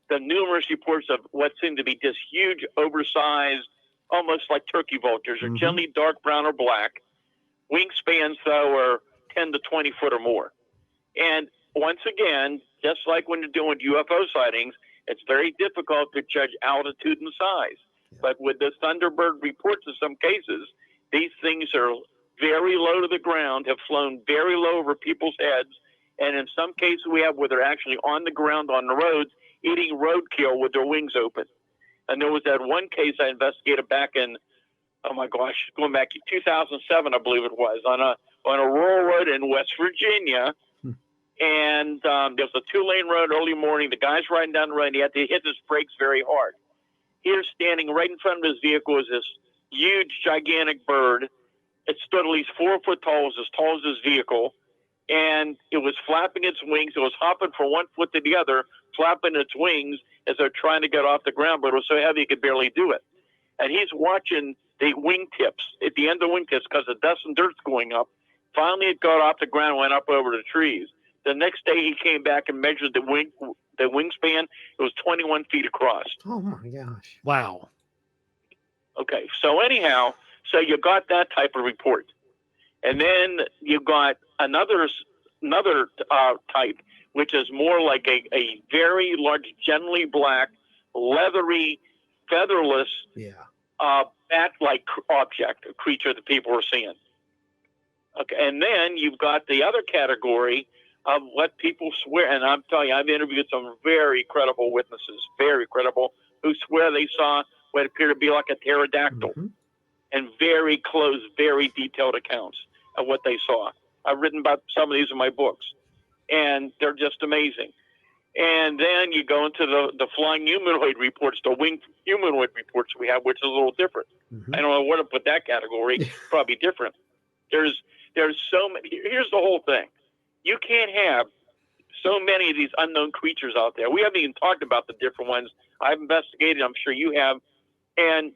the numerous reports of what seem to be just huge, oversized, almost like turkey vultures, are generally dark brown or black. Wingspans, though, are 10 to 20 foot or more. And once again, just like when you're doing UFO sightings, it's very difficult to judge altitude and size. Yeah. But with the Thunderbird reports in some cases, these things are very low to the ground, have flown very low over people's heads. And in some cases we have where they're actually on the ground on the roads, eating roadkill with their wings open. And there was that one case I investigated back in, going back to 2007, I believe it was, on a rural road in West Virginia. And there was a 2-lane road early morning. The guy's riding down the road, and he had to hit his brakes very hard. Here, standing right in front of his vehicle, is this huge, gigantic bird. It stood at least 4 foot tall, it was as tall as his vehicle. And it was flapping its wings. It was hopping from one foot to the other, flapping its wings as they're trying to get off the ground, but it was so heavy he could barely do it. And he's watching the wingtips, at the end of the wingtips, because the dust and dirt's going up. Finally, it got off the ground and went up over the trees. The next day, he came back and measured the wingspan. It was 21 feet across. Oh, my gosh. Wow. Okay, so anyhow, so you got that type of report. And then you got another type, which is more like a very large, generally black, leathery, featherless, bat-like object, a creature that people were seeing. Okay, and then you've got the other category of what people swear, and I'm telling you, I've interviewed some very credible witnesses, very credible, who swear they saw what appeared to be like a pterodactyl, and very close, very detailed accounts of what they saw. I've written about some of these in my books, and they're just amazing. And then you go into the flying humanoid reports, the winged humanoid reports we have, which is a little different. I don't know where to put that category. Probably different. There's so many. Here's the whole thing. You can't have so many of these unknown creatures out there. We haven't even talked about the different ones. I've investigated. I'm sure you have. And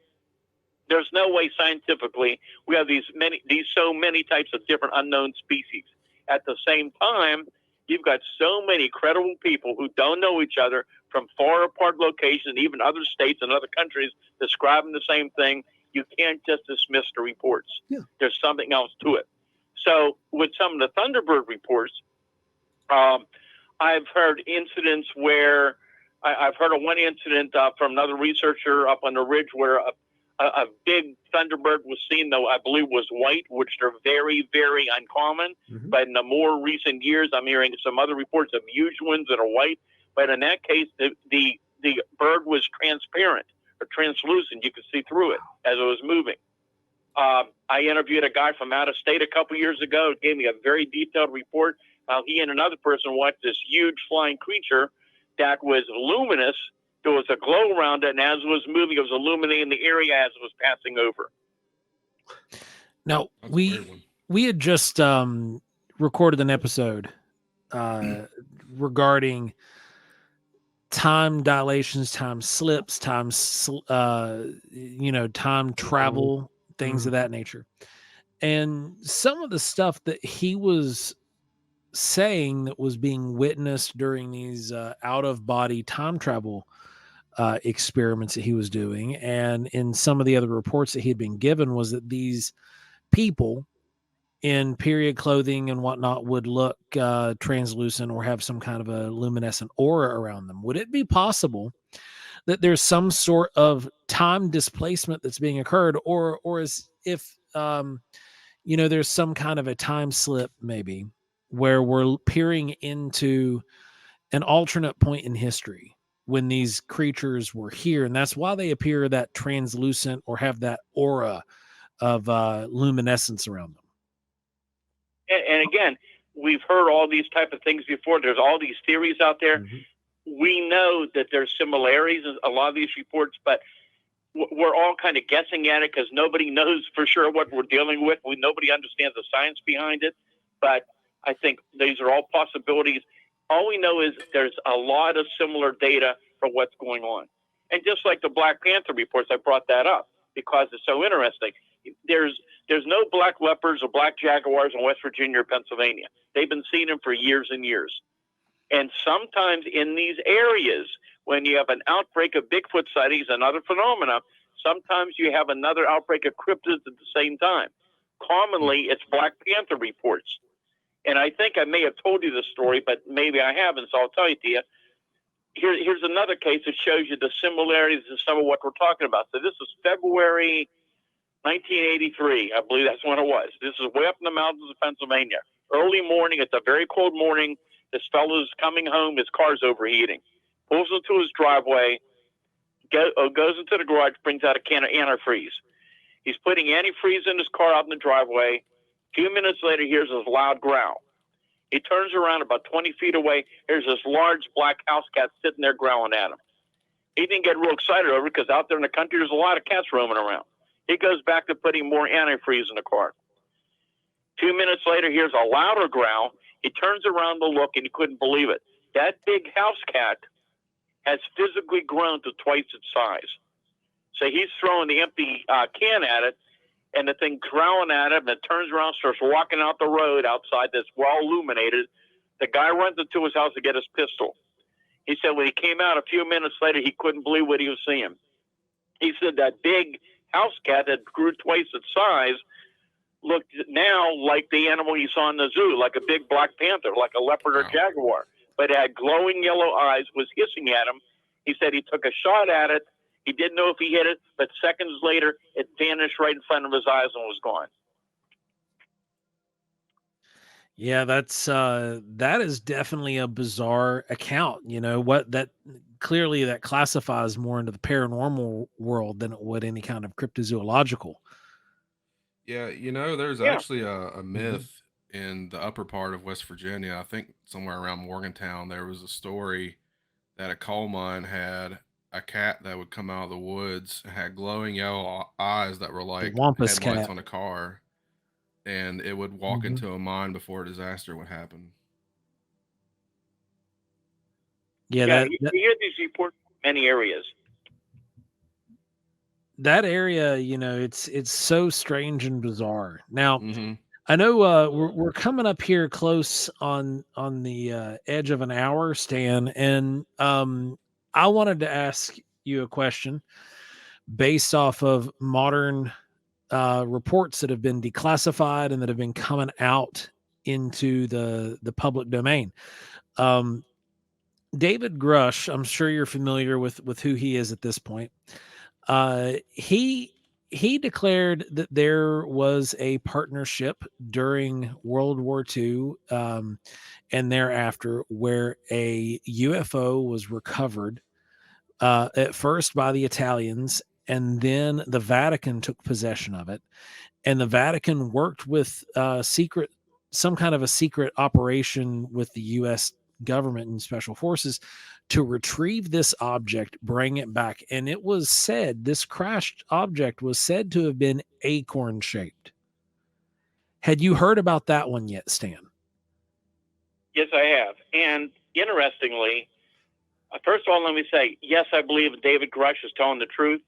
there's no way scientifically we have so many types of different unknown species. At the same time, you've got so many credible people who don't know each other from far apart locations, even other states and other countries describing the same thing. You can't just dismiss the reports. Yeah. There's something else to it. So with some of the Thunderbird reports, I've heard incidents where I've heard of one incident from another researcher up on the ridge where a big Thunderbird was seen, though I believe was white, which are very, very uncommon. Mhm. But in the more recent years, I'm hearing some other reports of huge ones that are white. But in that case, the bird was transparent or translucent. You could see through it as it was moving. I interviewed a guy from out of state a couple years ago. Gave me a very detailed report. He and another person watched this huge flying creature that was luminous. There was a glow around it, and as it was moving, it was illuminating the area as it was passing over. Now, That's a weird one. we had just recorded an episode regarding time dilations, time slips, time travel, things of that nature. And some of the stuff that he was saying that was being witnessed during these out-of-body time travel experiments that he was doing, and in some of the other reports that he had been given, was that these people in period clothing and whatnot would look translucent or have some kind of a luminescent aura around them. Would it be possible that there's some sort of time displacement that's being occurred, or as if there's some kind of a time slip maybe where we're peering into an alternate point in history when these creatures were here, and that's why they appear that translucent or have that aura of luminescence around them? And again, we've heard all these type of things before. There's all these theories out there. Mm-hmm. We know that there's similarities in a lot of these reports, but we're all kind of guessing at it because nobody knows for sure what we're dealing with. Nobody understands the science behind it. But I think these are all possibilities. All we know is there's a lot of similar data for what's going on. And just like the Black Panther reports, I brought that up because it's so interesting. There's no black leopards or black jaguars in West Virginia or Pennsylvania. They've been seeing them for years and years. And sometimes in these areas, when you have an outbreak of Bigfoot sightings and other phenomena, sometimes you have another outbreak of cryptids at the same time. Commonly, it's Black Panther reports. And I think I may have told you this story, but maybe I haven't, so I'll tell it to you. Here's another case that shows you the similarities in some of what we're talking about. So this is February 1983, I believe that's when it was. This is way up in the mountains of Pennsylvania. Early morning, it's a very cold morning. This fellow's coming home, his car's overheating. Pulls into his driveway, goes into the garage, brings out a can of antifreeze. He's putting antifreeze in his car out in the driveway. A few minutes later, here's this loud growl. He turns around about 20 feet away. Here's this large black house cat sitting there growling at him. He didn't get real excited over it because out there in the country, there's a lot of cats roaming around. He goes back to putting more antifreeze in the car. 2 minutes later, here's a louder growl. He turns around to look, and he couldn't believe it. That big house cat has physically grown to twice its size. So he's throwing the empty can at it, and the thing growling at him, and it turns around, starts walking out the road outside that's well illuminated. The guy runs into his house to get his pistol. He said when he came out a few minutes later, he couldn't believe what he was seeing. He said that big house cat that grew twice its size looked now like the animal he saw in the zoo, like a big black panther, like a leopard or jaguar, but it had glowing yellow eyes, was hissing at him. He said he took a shot at it. He didn't know if he hit it, but seconds later, it vanished right in front of his eyes and was gone. Yeah, that is definitely a bizarre account. That clearly that classifies more into the paranormal world than it would any kind of cryptozoological. Yeah, there's actually a myth in the upper part of West Virginia. I think somewhere around Morgantown, there was a story that a coal mine had a cat that would come out of the woods and had glowing yellow eyes that were like Wampus headlights cat on a car, and it would walk into a mine before a disaster would happen. Yeah, you hear these reports in many areas. That area, it's so strange and bizarre. Now, Mm-hmm. I know we're coming up here close on the edge of an hour, Stan, and I wanted to ask you a question based off of modern reports that have been declassified and that have been coming out into the public domain. David Grush, I'm sure you're familiar with who he is at this point. He declared that there was a partnership during World War II and thereafter where a UFO was recovered at first by the Italians, and then the Vatican took possession of it, and the Vatican worked with some kind of a secret operation with the U.S. government and special forces to retrieve this object, bring it back. And it was said, this crashed object was said to have been acorn shaped. Had you heard about that one yet, Stan? Yes, I have. And interestingly, first of all, let me say, yes, I believe David Grush is telling the truth,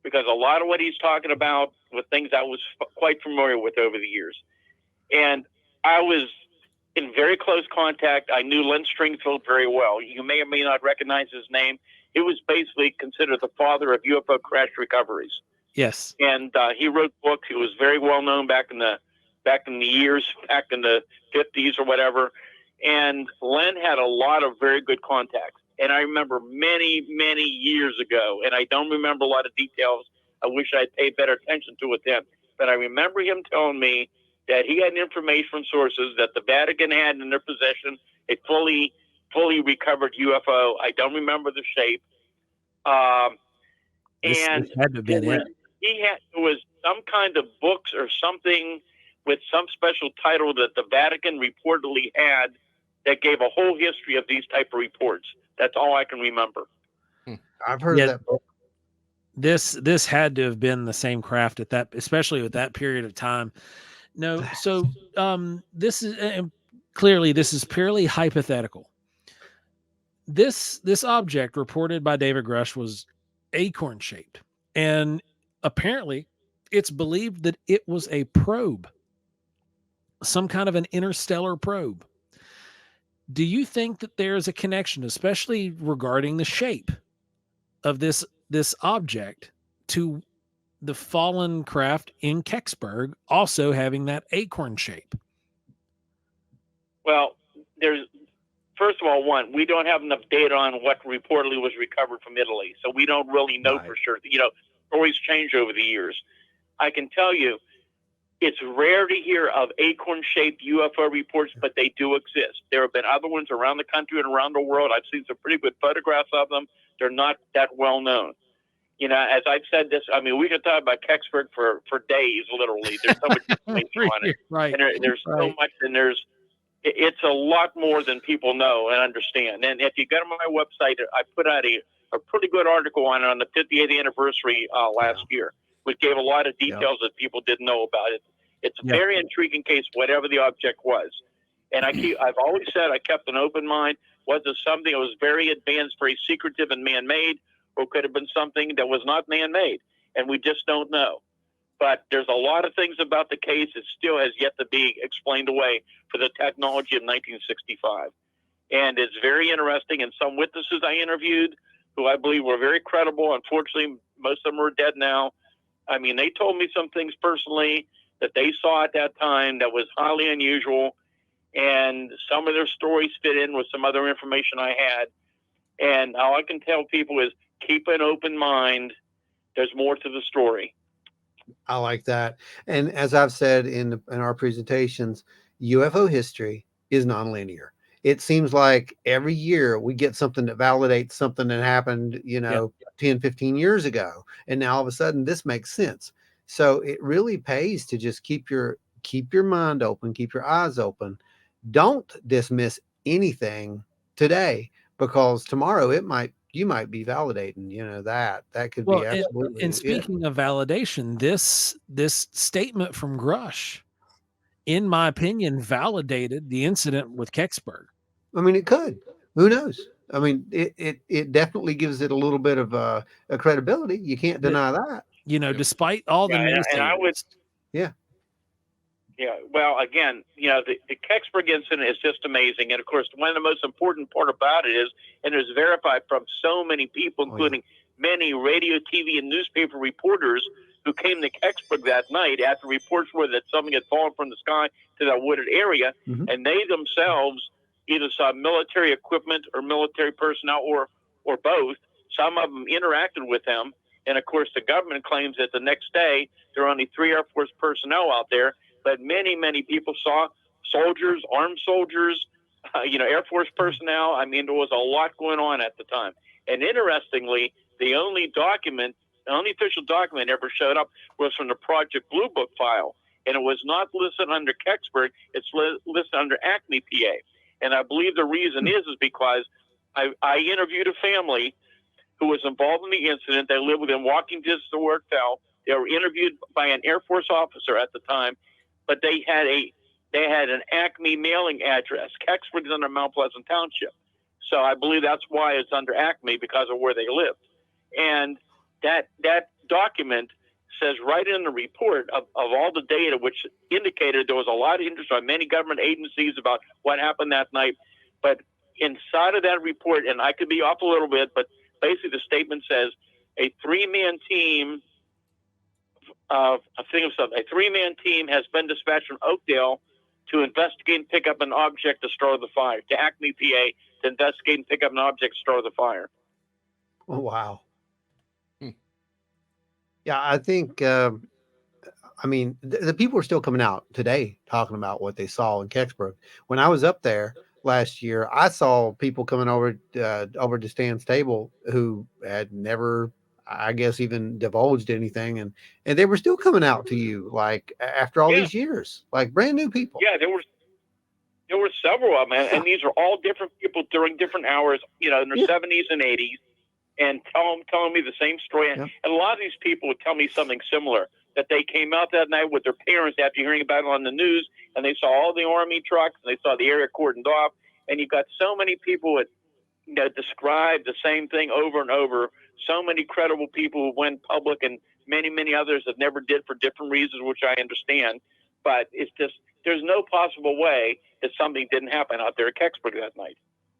because a lot of what he's talking about with things I was quite familiar with over the years. And I was in very close contact. I knew Len Stringfield very well. You may or may not recognize his name. He was basically considered the father of UFO crash recoveries. Yes. And he wrote books. He was very well known back in the 50s or whatever. And Len had a lot of very good contacts. And I remember many, many years ago, and I don't remember a lot of details. I wish I'd paid better attention to it then. But I remember him telling me that he had information from sources that the Vatican had in their possession a fully recovered UFO. I don't remember the shape. This had to have been it. There was some kind of books or something with some special title that the Vatican reportedly had that gave a whole history of these type of reports. That's all I can remember. I've heard of that book. This had to have been the same craft at that, especially with that period of time. No, so this is clearly this is purely hypothetical. This object reported by David Grush was acorn shaped, and apparently it's believed that it was a probe, some kind of an interstellar probe. Do you think that there's a connection, especially regarding the shape of this object, to the fallen craft in Kecksburg also having that acorn shape? Well, first of all, we don't have enough data on what reportedly was recovered from Italy, so we don't really know for sure. Stories change over the years. I can tell you, it's rare to hear of acorn-shaped UFO reports, but they do exist. There have been other ones around the country and around the world. I've seen some pretty good photographs of them. They're not that well known. As I've said this, I mean, we could talk about Kecksburg for days, literally. There's so much information on it. Right. And there's so much, and it's a lot more than people know and understand. And if you go to my website, I put out a pretty good article on it on the 58th anniversary last year, which gave a lot of details that people didn't know about it. It's a very intriguing case, whatever the object was. And I've always said I kept an open mind. Was it something that was very advanced, very secretive and man-made, or could have been something that was not man-made? And we just don't know. But there's a lot of things about the case that still has yet to be explained away for the technology of 1965. And it's very interesting. And some witnesses I interviewed, who I believe were very credible, unfortunately, most of them are dead now. I mean, they told me some things personally that they saw at that time that was highly unusual. And some of their stories fit in with some other information I had. And all I can tell people is keep an open mind. There's more to the story. I like that. And as I've said in our presentations, UFO history is nonlinear. It seems like every year we get something that validates something that happened, 10, 15 years ago. And now all of a sudden this makes sense. So it really pays to just keep your mind open, keep your eyes open. Don't dismiss anything today, because tomorrow you might be validating, that could be absolutely. And speaking of validation, this statement from Grush, in my opinion, validated the incident with Kecksburg. I mean, it could. Who knows? I mean, it definitely gives it a little bit of a credibility. You can't deny that. Despite all the and I would, Yeah, well, again, the Kecksburg incident is just amazing. And, of course, one of the most important part about it is, and it was verified from so many people, including many radio, TV, and newspaper reporters who came to Kecksburg that night after reports were that something had fallen from the sky to that wooded area, and they themselves either saw military equipment or military personnel or both. Some of them interacted with them. And, of course, the government claims that the next day there were only 3 Air Force personnel out there. But many, many people saw soldiers, armed soldiers, Air Force personnel. I mean, there was a lot going on at the time. And interestingly, the only official document ever showed up was from the Project Blue Book file. And it was not listed under Kecksburg. It's listed under Acme, PA. And I believe the reason is because I interviewed a family who was involved in the incident. They lived within walking distance of where it fell. They were interviewed by an Air Force officer at the time. But they had an Acme mailing address. Kecksburg is under Mount Pleasant Township. So I believe that's why it's under Acme, because of where they lived. And that document says right in the report of all the data, which indicated there was a lot of interest by many government agencies about what happened that night. But inside of that report, and I could be off a little bit, but basically the statement says a 3-man team a 3-man team has been dispatched from Oakdale to investigate and pick up an object to start the fire, to Acme, PA, to investigate and pick up an object to start the fire. Oh, wow. Yeah, I think, the people are still coming out today talking about what they saw in Kecksburg. When I was up there last year, I saw people coming over to Stan's table who had never, I guess, even divulged anything, and they were still coming out to you like after all these years, like brand new people. Yeah, there were several of them, and these are all different people during different hours, in their 70s and 80s, and telling me the same story. And a lot of these people would tell me something similar, that they came out that night with their parents after hearing about it on the news, and they saw all the Army trucks, and they saw the area cordoned off, and you've got so many people that describe the same thing over and over. So many credible people who went public, and many, many others that never did for different reasons, which I understand. But it's just, there's no possible way that something didn't happen out there at Kecksburg that night.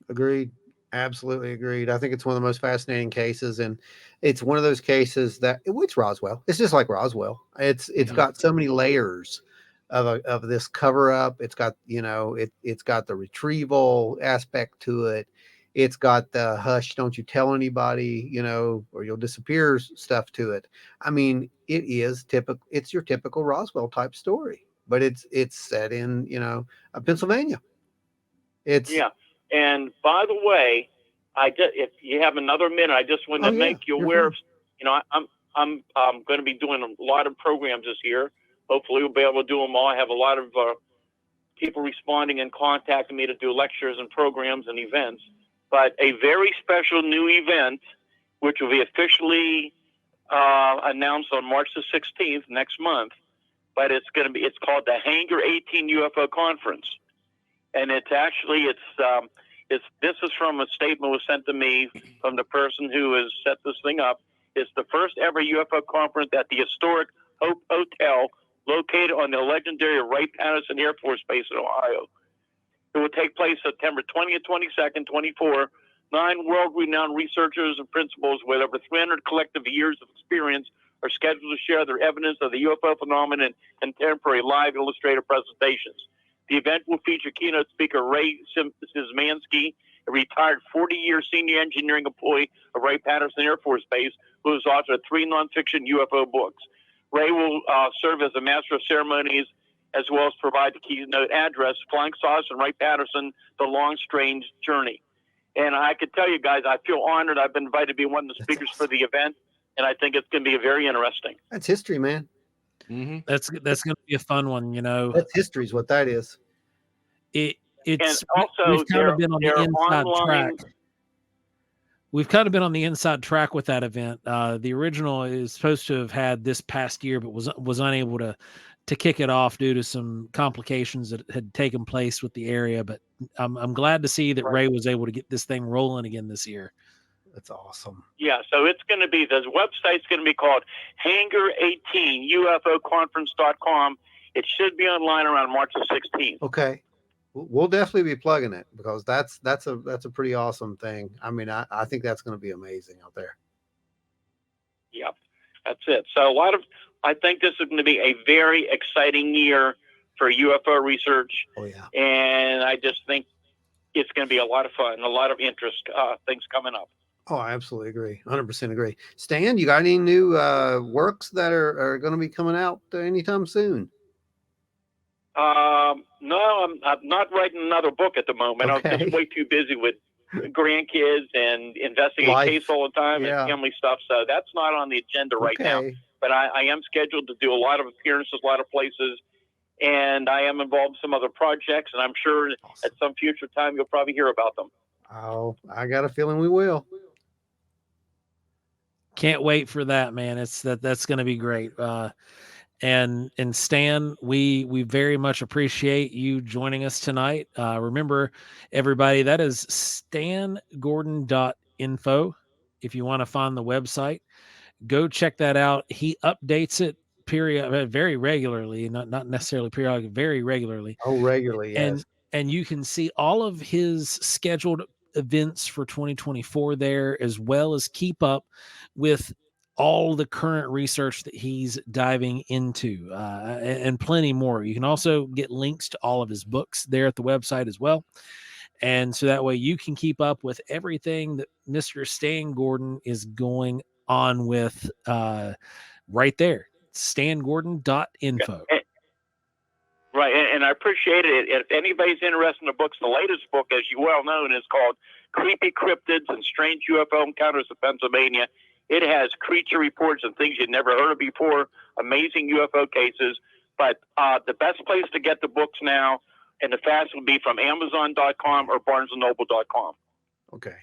Agreed. Absolutely agreed. I think it's one of the most fascinating cases, and it's one of those cases that it's Roswell. It's just like Roswell. It's got so many layers of this cover up. It's got, it's got the retrieval aspect to it. It's got the hush, don't you tell anybody, or you'll disappear stuff to it. I mean, it is typical. It's your typical Roswell type story, but it's set in, Pennsylvania. Yeah. And by the way, if you have another minute, I just want to make you aware of, I'm going to be doing a lot of programs this year. Hopefully we'll be able to do them all. I have a lot of people responding and contacting me to do lectures and programs and events. But a very special new event, which will be officially announced on March the 16th next month. But it's called the Hangar 18 UFO Conference, and this is from a statement was sent to me from the person who has set this thing up. It's the first ever UFO conference at the historic Hope Hotel, located on the legendary Wright-Patterson Air Force Base in Ohio. It will take place September 20th, 22nd, 24. 9 world-renowned researchers and principals with over 300 collective years of experience are scheduled to share their evidence of the UFO phenomenon in contemporary live illustrated presentations. The event will feature keynote speaker Ray Szymanski, a retired 40-year senior engineering employee of Wright-Patterson Air Force Base, who has authored 3 nonfiction UFO books. Ray will serve as the master of ceremonies, as well as provide the keynote address, Flying Saucers and Wright-Patterson, The Long Strange Journey. And I could tell you guys, I feel honored. I've been invited to be one of the speakers for the event, and I think it's going to be very interesting. That's history, man. Mm-hmm. That's going to be a fun one, That's history is what that is. It's and also we've kind of been on the inside online track. We've kind of been on the inside track with that event. The original is supposed to have had this past year, but was unable to kick it off due to some complications that had taken place with the area. But I'm glad to see that Ray was able to get this thing rolling again this year. That's awesome. Yeah, so it's going to be, the website's going to be called Hangar 18 UFOconference.com, It should be online around March the 16th. Okay. We'll definitely be plugging it because that's a pretty awesome thing. I mean, I think that's going to be amazing out there. Yep, that's it. So I think this is going to be a very exciting year for UFO research. Oh yeah. And I just think it's going to be a lot of fun, a lot of interest, things coming up. Oh, I absolutely agree. 100% agree. Stan, you got any new works that are going to be coming out anytime soon? No, I'm not writing another book at the moment. Okay. I'm just way too busy with grandkids and investigating case all the time and family stuff. So that's not on the agenda right now. But I am scheduled to do a lot of appearances, a lot of places, and I am involved in some other projects. And I'm sure at some future time you'll probably hear about them. Oh, I got a feeling we will. Can't wait for that, man. That's going to be great. And Stan, we very much appreciate you joining us tonight. Remember, everybody, that is stangordon.info. If you want to find the website, go check that out. He updates it very regularly, not necessarily periodic, very regularly. Oh, regularly, yes. And you can see all of his scheduled events for 2024 there, as well as keep up with all the current research that he's diving into, and plenty more. You can also get links to all of his books there at the website as well. And so that way you can keep up with everything that Mr. Stan Gordon is going on with right there. stangordon.info. Right, and I appreciate it. If anybody's interested in the books, the latest book, as you well know, is called Creepy Cryptids and Strange UFO Encounters in Pennsylvania. It has creature reports and things you'd never heard of before, amazing UFO cases. But the best place to get the books now and the fast will be from Amazon.com or BarnesandNoble.com. Okay.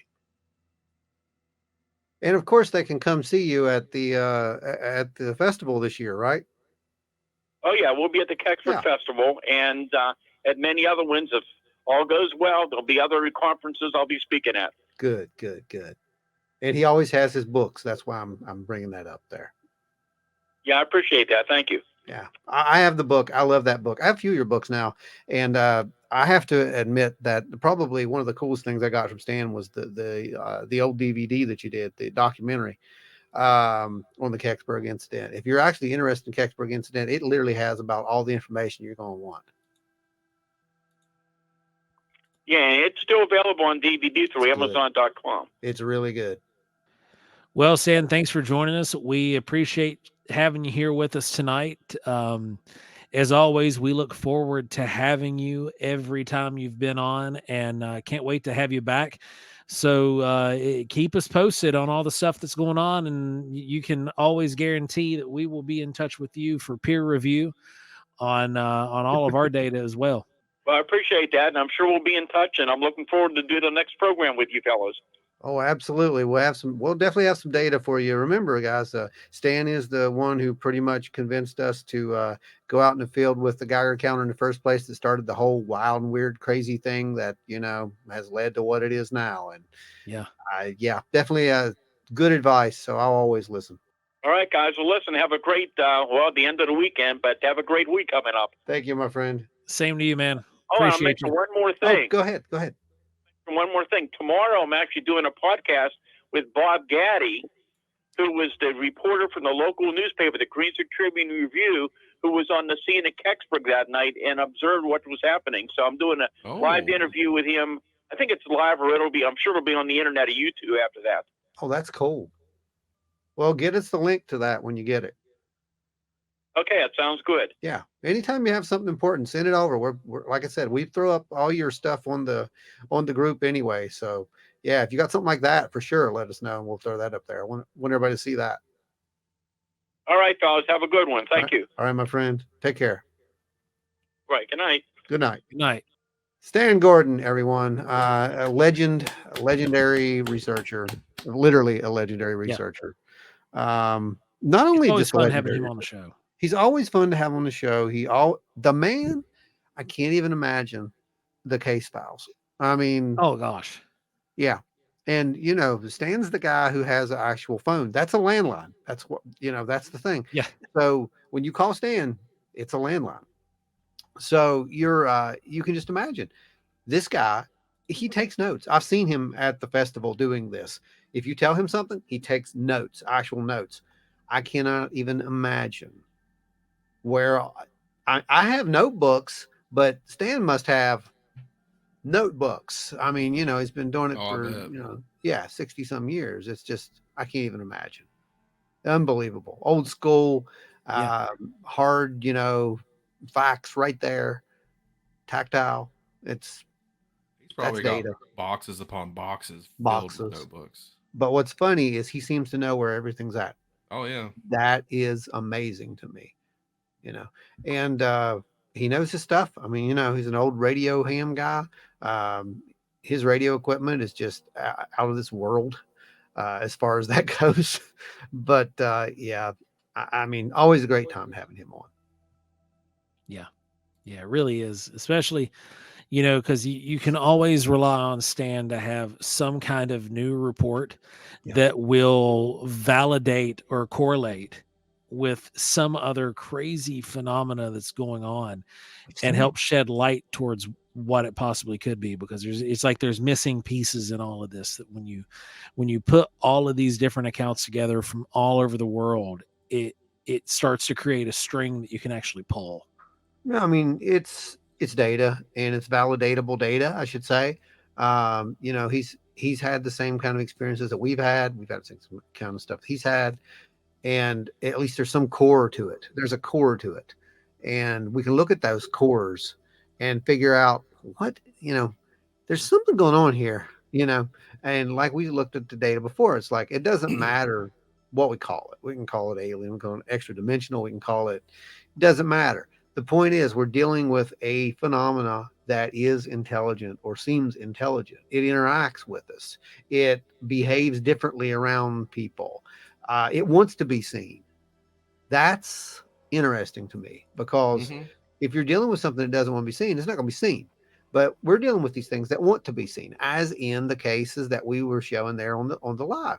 And of course, they can come see you at the festival this year, right? Oh yeah, we'll be at the Kecksburg Festival and at many other ones. If all goes well, there'll be other conferences I'll be speaking at. Good. And he always has his books. That's why I'm bringing that up there. Yeah, I appreciate that. Thank you. Yeah, I have the book. I love that book. I have a few of your books now, and I have to admit that probably one of the coolest things I got from Stan was the old DVD that you did, the documentary on the Kecksburg incident. If you're actually interested in Kecksburg incident, it literally has about all the information you're going to want. Yeah, it's still available on DVD through Amazon.com. It's really good. Well, Stan, thanks for joining us. We appreciate having you here with us tonight. As always, we look forward to having you every time you've been on, and can't wait to have you back. So keep us posted on all the stuff that's going on, and you can always guarantee that we will be in touch with you for peer review on all of our data as well. Well, I appreciate that, and I'm sure we'll be in touch, and I'm looking forward to do the next program with you fellows. Oh, absolutely. We'll definitely have some data for you. Remember, guys, Stan is the one who pretty much convinced us to go out in the field with the Geiger counter in the first place that started the whole wild and weird, crazy thing that, has led to what it is now. And definitely good advice. So I'll always listen. All right, guys. Well, listen, have a great, the end of the weekend, but have a great week coming up. Thank you, my friend. Same to you, man. Oh, I'll mention one more thing. Oh, go ahead. One more thing. Tomorrow, I'm actually doing a podcast with Bob Gaddy, who was the reporter from the local newspaper, the Greensburg Tribune Review, who was on the scene at Kecksburg that night and observed what was happening. So I'm doing a live interview with him. I think it's live, or I'm sure it'll be on the internet or YouTube after that. Oh, that's cool. Well, get us the link to that when you get it. Okay, that sounds good. Yeah. Anytime you have something important, send it over. We're like I said, we throw up all your stuff on the group anyway. So yeah, if you got something like that, for sure, let us know and we'll throw that up there. I want everybody to see that. All right, fellas, have a good one. Thank you. All right, my friend. Take care. Right. Good night. Good night. Good night. Stan Gordon, everyone, a legendary researcher, literally a legendary researcher. Not only it's just fun having him on the show. He's always fun to have on the show. The man, I can't even imagine the case files. I mean, oh gosh. Yeah. And Stan's the guy who has an actual phone. That's a landline. That's what, that's the thing. Yeah. So when you call Stan, it's a landline. So you can just imagine this guy. He takes notes. I've seen him at the festival doing this. If you tell him something, he takes notes, actual notes. I cannot even imagine where I have notebooks, but Stan must have notebooks. I mean, he's been doing it Oh, I for, bet. yeah, 60 some years. It's just, I can't even imagine. Unbelievable. Old school, Yeah. hard, facts right there, tactile. He's That's probably got data, boxes upon boxes filled with boxes. notebooks. But what's funny is he seems to know where everything's at. Oh yeah. That is amazing to me, you know. And he knows his stuff. I mean, he's an old radio ham guy. Um, his radio equipment is just out of this world as far as that goes. But yeah, I mean, always a great time having him on. Yeah. Yeah, it really is. Especially, because you can always rely on Stan to have some kind of new report Yeah. that will validate or correlate with some other crazy phenomena that's going on and help shed light towards what it possibly could be, because it's like there's missing pieces in all of this, that when you put all of these different accounts together from all over the world, it starts to create a string that you can actually pull. No, I mean, it's data, and it's validatable data, I should say. He's had the same kind of experiences that we've had. We've had the same kind of stuff he's had, and at least there's some core to it. There's a core to it, and we can look at those cores and figure out what, there's something going on here, and like we looked at the data before, it's like it doesn't matter what we call it. We can call it alien, we can call it extra dimensional, we can call it doesn't matter. The point is, we're dealing with a phenomena that is intelligent or seems intelligent. It interacts with us. It behaves differently around people. It wants to be seen. That's interesting to me, because if you're dealing with something that doesn't want to be seen, it's not going to be seen. But we're dealing with these things that want to be seen, as in the cases that we were showing there on the live,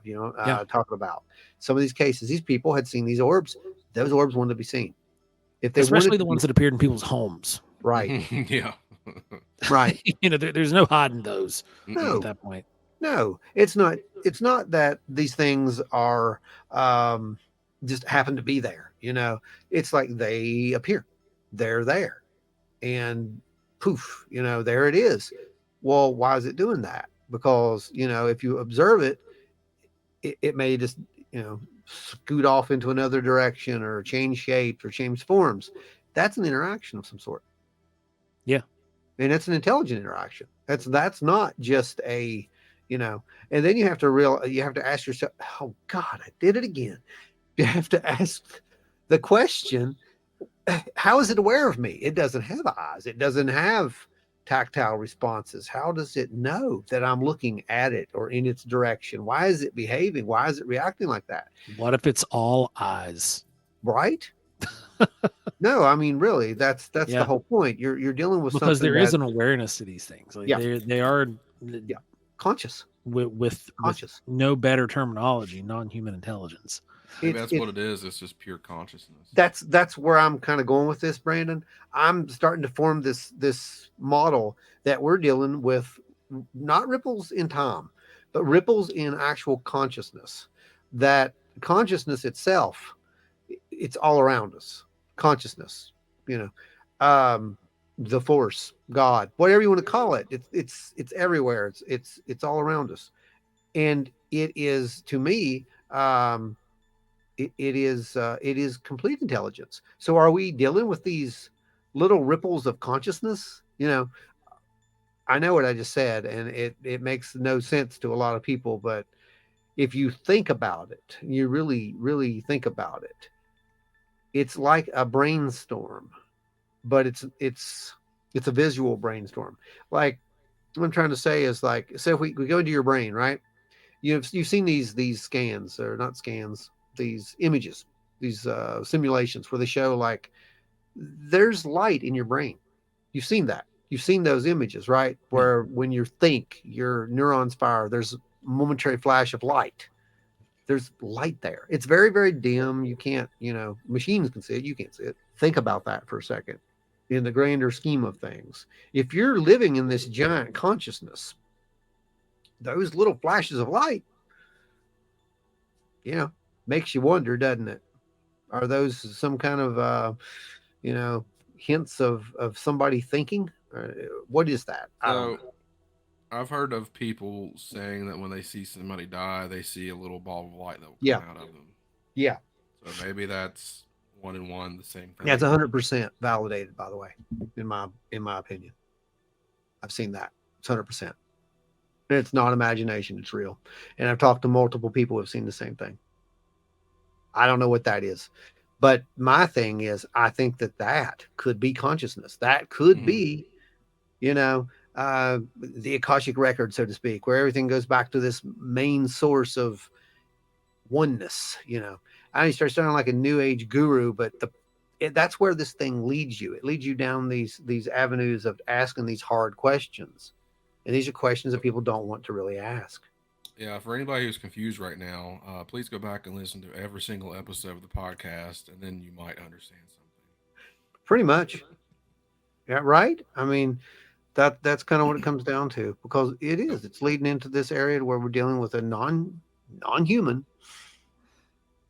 talking about some of these cases. These people had seen these orbs. Those orbs wanted to be seen. If they especially the ones that appeared in people's homes. Right. Yeah. Right. There's no hiding those No. at that point. No, it's not. It's not that these things are just happen to be there. It's like they appear. They're there. And poof, there it is. Well, why is it doing that? Because, if you observe it, it may just, scoot off into another direction or change shapes or change forms. That's an interaction of some sort. Yeah. And it's an intelligent interaction. That's not just a, and then you have to ask yourself, oh God, I did it again. You have to ask the question, how is it aware of me? It doesn't have eyes. It doesn't have tactile responses. How does it know that I'm looking at it or in its direction? Why is it behaving? Why is it reacting like that? What if it's all eyes? Right? No, I mean, really, that's the whole point. You're dealing with because something there is an awareness to these things. Like they are conscious with no better terminology, non-human intelligence. Maybe that's what it is. It's just pure consciousness. That's where I'm kind of going with this, Brandon. I'm starting to form this model that we're dealing with, not ripples in time, but ripples in actual consciousness. That consciousness itself, it's all around us. Consciousness, the force, God, whatever you want to call it. It's everywhere. It's all around us, and it is, to me, it is complete intelligence. So are we dealing with these little ripples of consciousness? I know what I just said, and it makes no sense to a lot of people, but if you think about it, you really, really think about it, it's like a brainstorm, but it's a visual brainstorm. Like, what I'm trying to say is, like, say if we go into your brain, right? You've seen these scans, or not scans, these images, these simulations where they show, like, there's light in your brain. You've seen that. You've seen those images, right? Where when you think, your neurons fire, there's a momentary flash of light. There's light there. It's very, very dim. You can't, machines can see it. You can't see it. Think about that for a second. in the grander scheme of things. If you're living in this giant consciousness, those little flashes of light, makes you wonder, doesn't it? Are those some kind of, hints of somebody thinking? What is that? I don't know. So I've heard of people saying that when they see somebody die, they see a little ball of light that will Yeah. come out of them. Yeah. So maybe that's one and one, the same thing. Yeah, it's 100% validated, by the way, in my opinion. I've seen that. It's 100%. And it's not imagination, it's real. And I've talked to multiple people who have seen the same thing. I don't know what that is. But my thing is, I think that could be consciousness. That could be, the Akashic record, so to speak, where everything goes back to this main source of oneness. I don't start sounding like a new age guru, but that's where this thing leads you. It leads you down these avenues of asking these hard questions. And these are questions that people don't want to really ask. Yeah, for anybody who's confused right now, please go back and listen to every single episode of the podcast, and then you might understand something. Pretty much. Yeah, right? I mean, that's kind of what it comes down to, because it's leading into this area where we're dealing with a non-human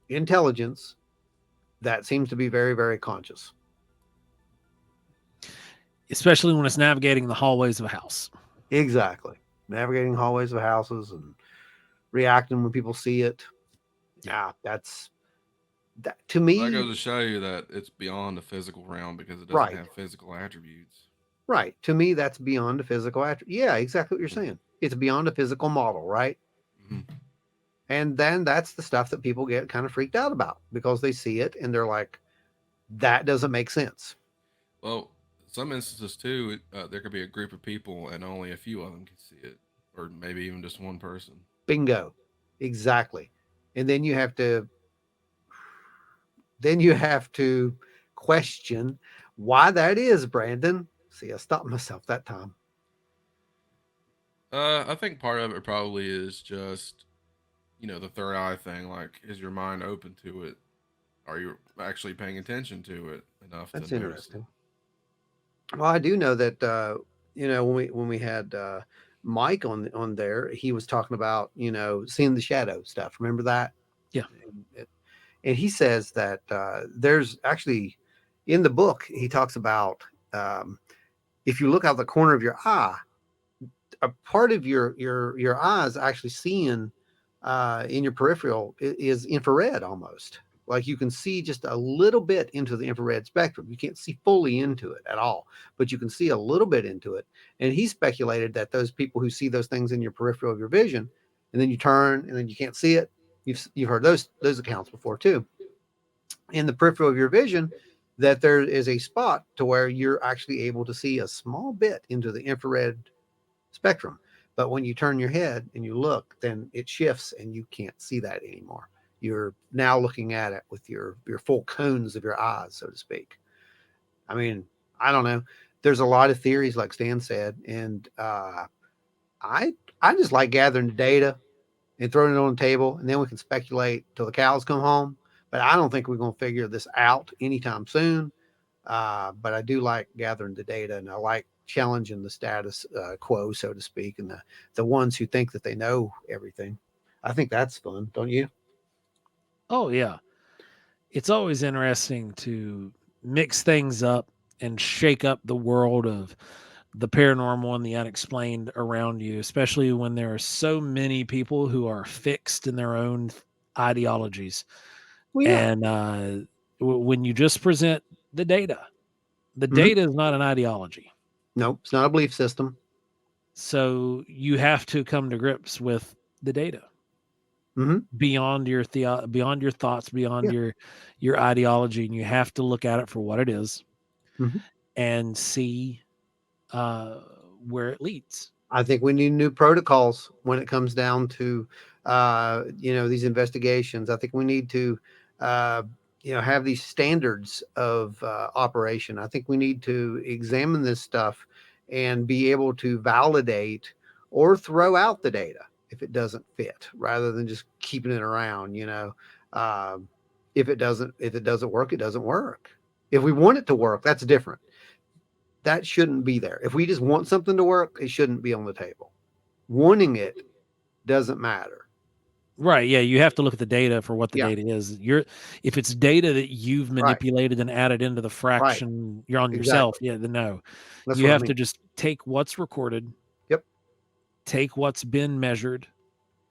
intelligence that seems to be very, very conscious. Especially when it's navigating the hallways of a house. Exactly. Navigating hallways of houses and reacting when people see it. Yeah, that to me. That goes to show you that it's beyond the physical realm because it doesn't Right. have physical attributes. Right. To me, that's beyond a physical attribute. Yeah, exactly what you're saying. It's beyond a physical model, right? Mm-hmm. And then that's the stuff that people get kind of freaked out about because they see it and they're like, that doesn't make sense. Well, some instances too, there could be a group of people and only a few of them can see it, or maybe even just one person. Bingo. Exactly. And then you have to question why that is, Brandon. See, I stopped myself that time. I think part of it probably is just, the third eye thing. Like, is your mind open to it? Are you actually paying attention to it enough? That's to interesting. Well, I do know that when we had Mike on there, he was talking about seeing the shadow stuff. Remember that? Yeah. And he says that there's actually in the book he talks about if you look out the corner of your eye, a part of your eyes actually seeing in your peripheral is infrared almost. Like you can see just a little bit into the infrared spectrum. You can't see fully into it at all, but you can see a little bit into it. And he speculated that those people who see those things in your peripheral of your vision, and then you turn and then you can't see it. You've heard those accounts before too. In the peripheral of your vision, that there is a spot to where you're actually able to see a small bit into the infrared spectrum. But when you turn your head and you look, then it shifts and you can't see that anymore. You're now looking at it with your full cones of your eyes, so to speak. I mean, I don't know. There's a lot of theories, like Stan said, and I just like gathering the data and throwing it on the table, and then we can speculate till the cows come home. But I don't think we're going to figure this out anytime soon. But I do like gathering the data, and I like challenging the status quo, so to speak, and the ones who think that they know everything. I think that's fun, don't you? Oh, yeah. It's always interesting to mix things up and shake up the world of the paranormal and the unexplained around you, especially when there are so many people who are fixed in their own ideologies. Well, yeah. And when you just present the data is not an ideology. Nope, it's not a belief system. So you have to come to grips with the data. Beyond your beyond your thoughts, beyond your ideology, and you have to look at it for what it is and see where it leads. I think we need new protocols when it comes down to these investigations. I think we need to have these standards of operation. I think we need to examine this stuff and be able to validate or throw out the data if it doesn't fit, rather than just keeping it around. If it doesn't work, it doesn't work. If we want it to work, that's different. that shouldn't be there. If we just want something to work, it shouldn't be on the table. Wanting it doesn't matter. Right. Yeah. You have to look at the data for what the Yeah. data is. If it's data that you've manipulated and added into the fraction, you're on yourself. Yeah. Then no, That's you what I have mean. to just take what's recorded. Yep. Take what's been measured.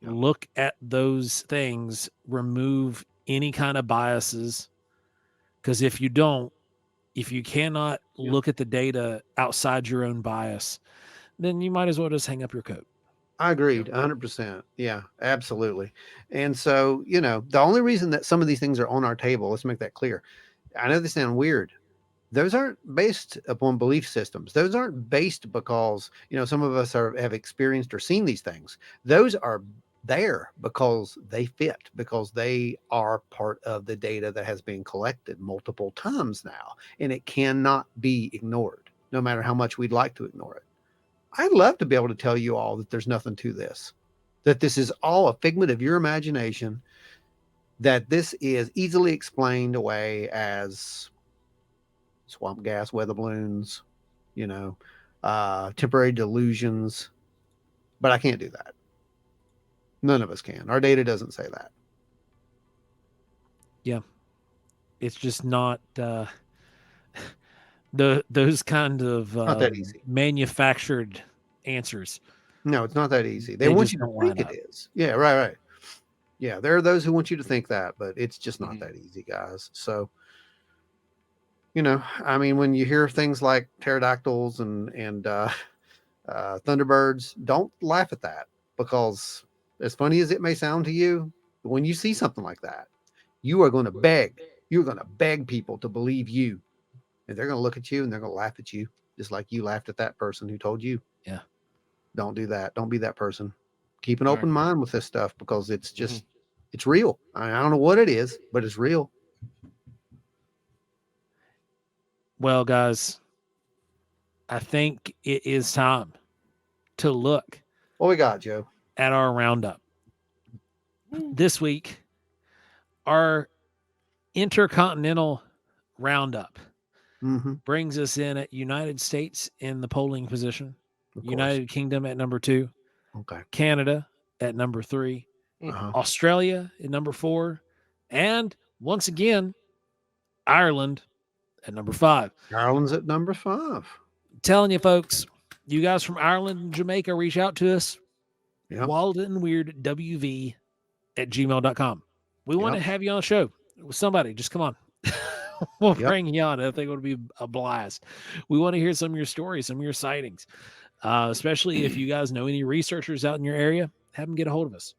Yep. Look at those things. Remove any kind of biases. Because if you cannot look at the data outside your own bias, then you might as well just hang up your coat. I agreed 100%. Yeah, absolutely. And so, the only reason that some of these things are on our table, let's make that clear. I know they sound weird. Those aren't based upon belief systems. Those aren't based because, some of us have experienced or seen these things. Those are there because they fit, because they are part of the data that has been collected multiple times now, and it cannot be ignored, no matter how much we'd like to ignore it. I'd love to be able to tell you all that there's nothing to this, that this is all a figment of your imagination, that this is easily explained away as swamp gas, weather balloons, temporary delusions. But I can't do that. None of us can. Our data doesn't say that. Yeah. It's just not those kind of Not that easy. manufactured answers. No, it's not that easy. They want you to think it is. Yeah, right. Yeah, there are those who want you to think that, but it's just not that easy, guys. So, when you hear things like pterodactyls and thunderbirds, don't laugh at that, because as funny as it may sound to you, when you see something like that, you're going to beg people to believe you, and they're going to look at you and they're going to laugh at you, just like you laughed at that person who told you. Yeah. Don't do that. Don't be that person. Keep an open mind with this stuff, because it's just, it's real. I don't know what it is, but it's real. Well, guys, I think it is time to look. What we got, Joe? At our roundup. This week, our intercontinental roundup brings us in at United States in the polling position, United Kingdom at number 2, Canada at number 3, Australia at number 4, and once again, Ireland at number 5. Ireland's at number 5. I'm telling you, folks, you guys from Ireland and Jamaica, reach out to us. Yep. Wild and Weird WV at gmail.com. We want to have you on the show with somebody. Just come on. We'll bring you on. I think it would be a blast. We want to hear some of your stories, some of your sightings, especially if you guys know any researchers out in your area. Have them get a hold of us.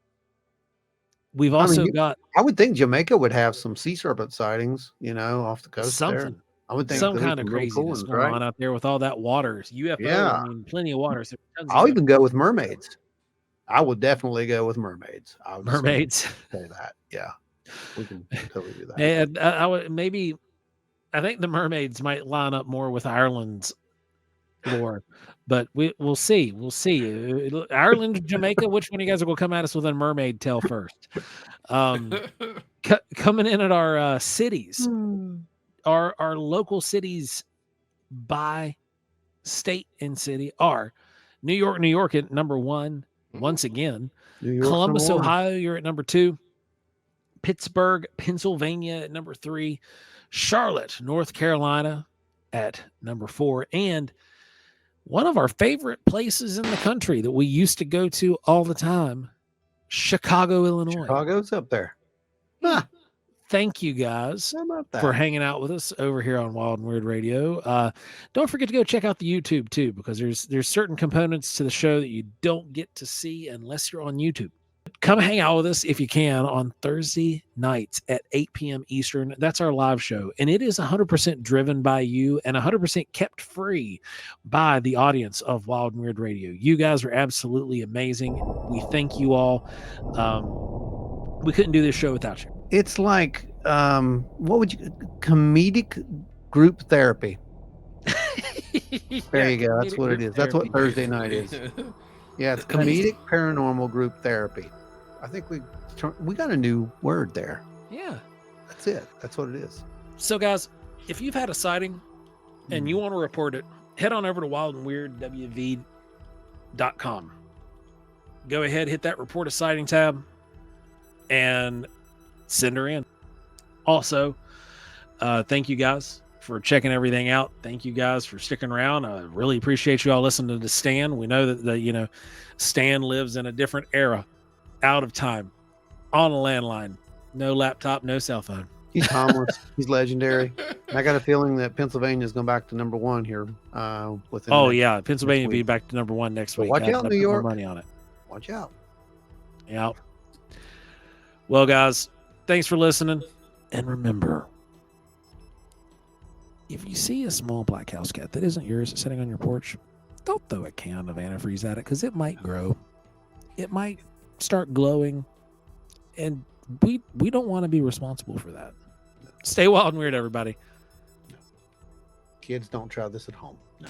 We've also got. I would think Jamaica would have some sea serpent sightings, off the coast. Something. There. I would think some kind of craziness going on out there with all that water. UFO, yeah. I mean, plenty of water. So I'll even go with mermaids. I would definitely go with mermaids. Mermaids. Say that. Yeah. We can totally do that. And I think the mermaids might line up more with Ireland's lore, but we'll see. We'll see. Ireland, Jamaica, which one of you guys are going to come at us with a mermaid tale first? Coming in at our cities, our local cities by state and city are New York at number 1. Once again, Columbus, Ohio, you're at number 2. Pittsburgh, Pennsylvania at number 3. Charlotte, North Carolina at number 4. And one of our favorite places in the country that we used to go to all the time, Chicago, Illinois. Chicago's up there. Thank you guys for hanging out with us over here on Wild and Weird Radio. Don't forget to go check out the YouTube too, because there's certain components to the show that you don't get to see unless you're on YouTube. Come hang out with us if you can on Thursday nights at 8 p.m. Eastern. That's our live show. And it is 100% driven by you and 100% kept free by the audience of Wild and Weird Radio. You guys are absolutely amazing. We thank you all. We couldn't do this show without you. It's like, comedic group therapy. There you go. That's what it is. That's what Thursday night is. Yeah, it's comedic paranormal group therapy. I think we got a new word there. Yeah. That's it. That's what it is. So, guys, if you've had a sighting and you want to report it, head on over to wildandweirdwv.com. Go ahead, hit that report a sighting tab, and send her in. Also, thank you guys for checking everything out. Thank you guys for sticking around. I really appreciate you all listening to Stan. We know that Stan lives in a different era, out of time, on a landline, no laptop, no cell phone. He's harmless. He's legendary. And I got a feeling that Pennsylvania is going back to #1 here. Within Pennsylvania will be back to #1 next week. Watch out, New York. Money on it. Watch out. Yeah. Well, guys, thanks for listening. And remember, if you see a small black house cat that isn't yours sitting on your porch, don't throw a can of antifreeze at it, because it might grow. It might start glowing. And we don't want to be responsible for that. Stay wild and weird, everybody. Kids, don't try this at home. No.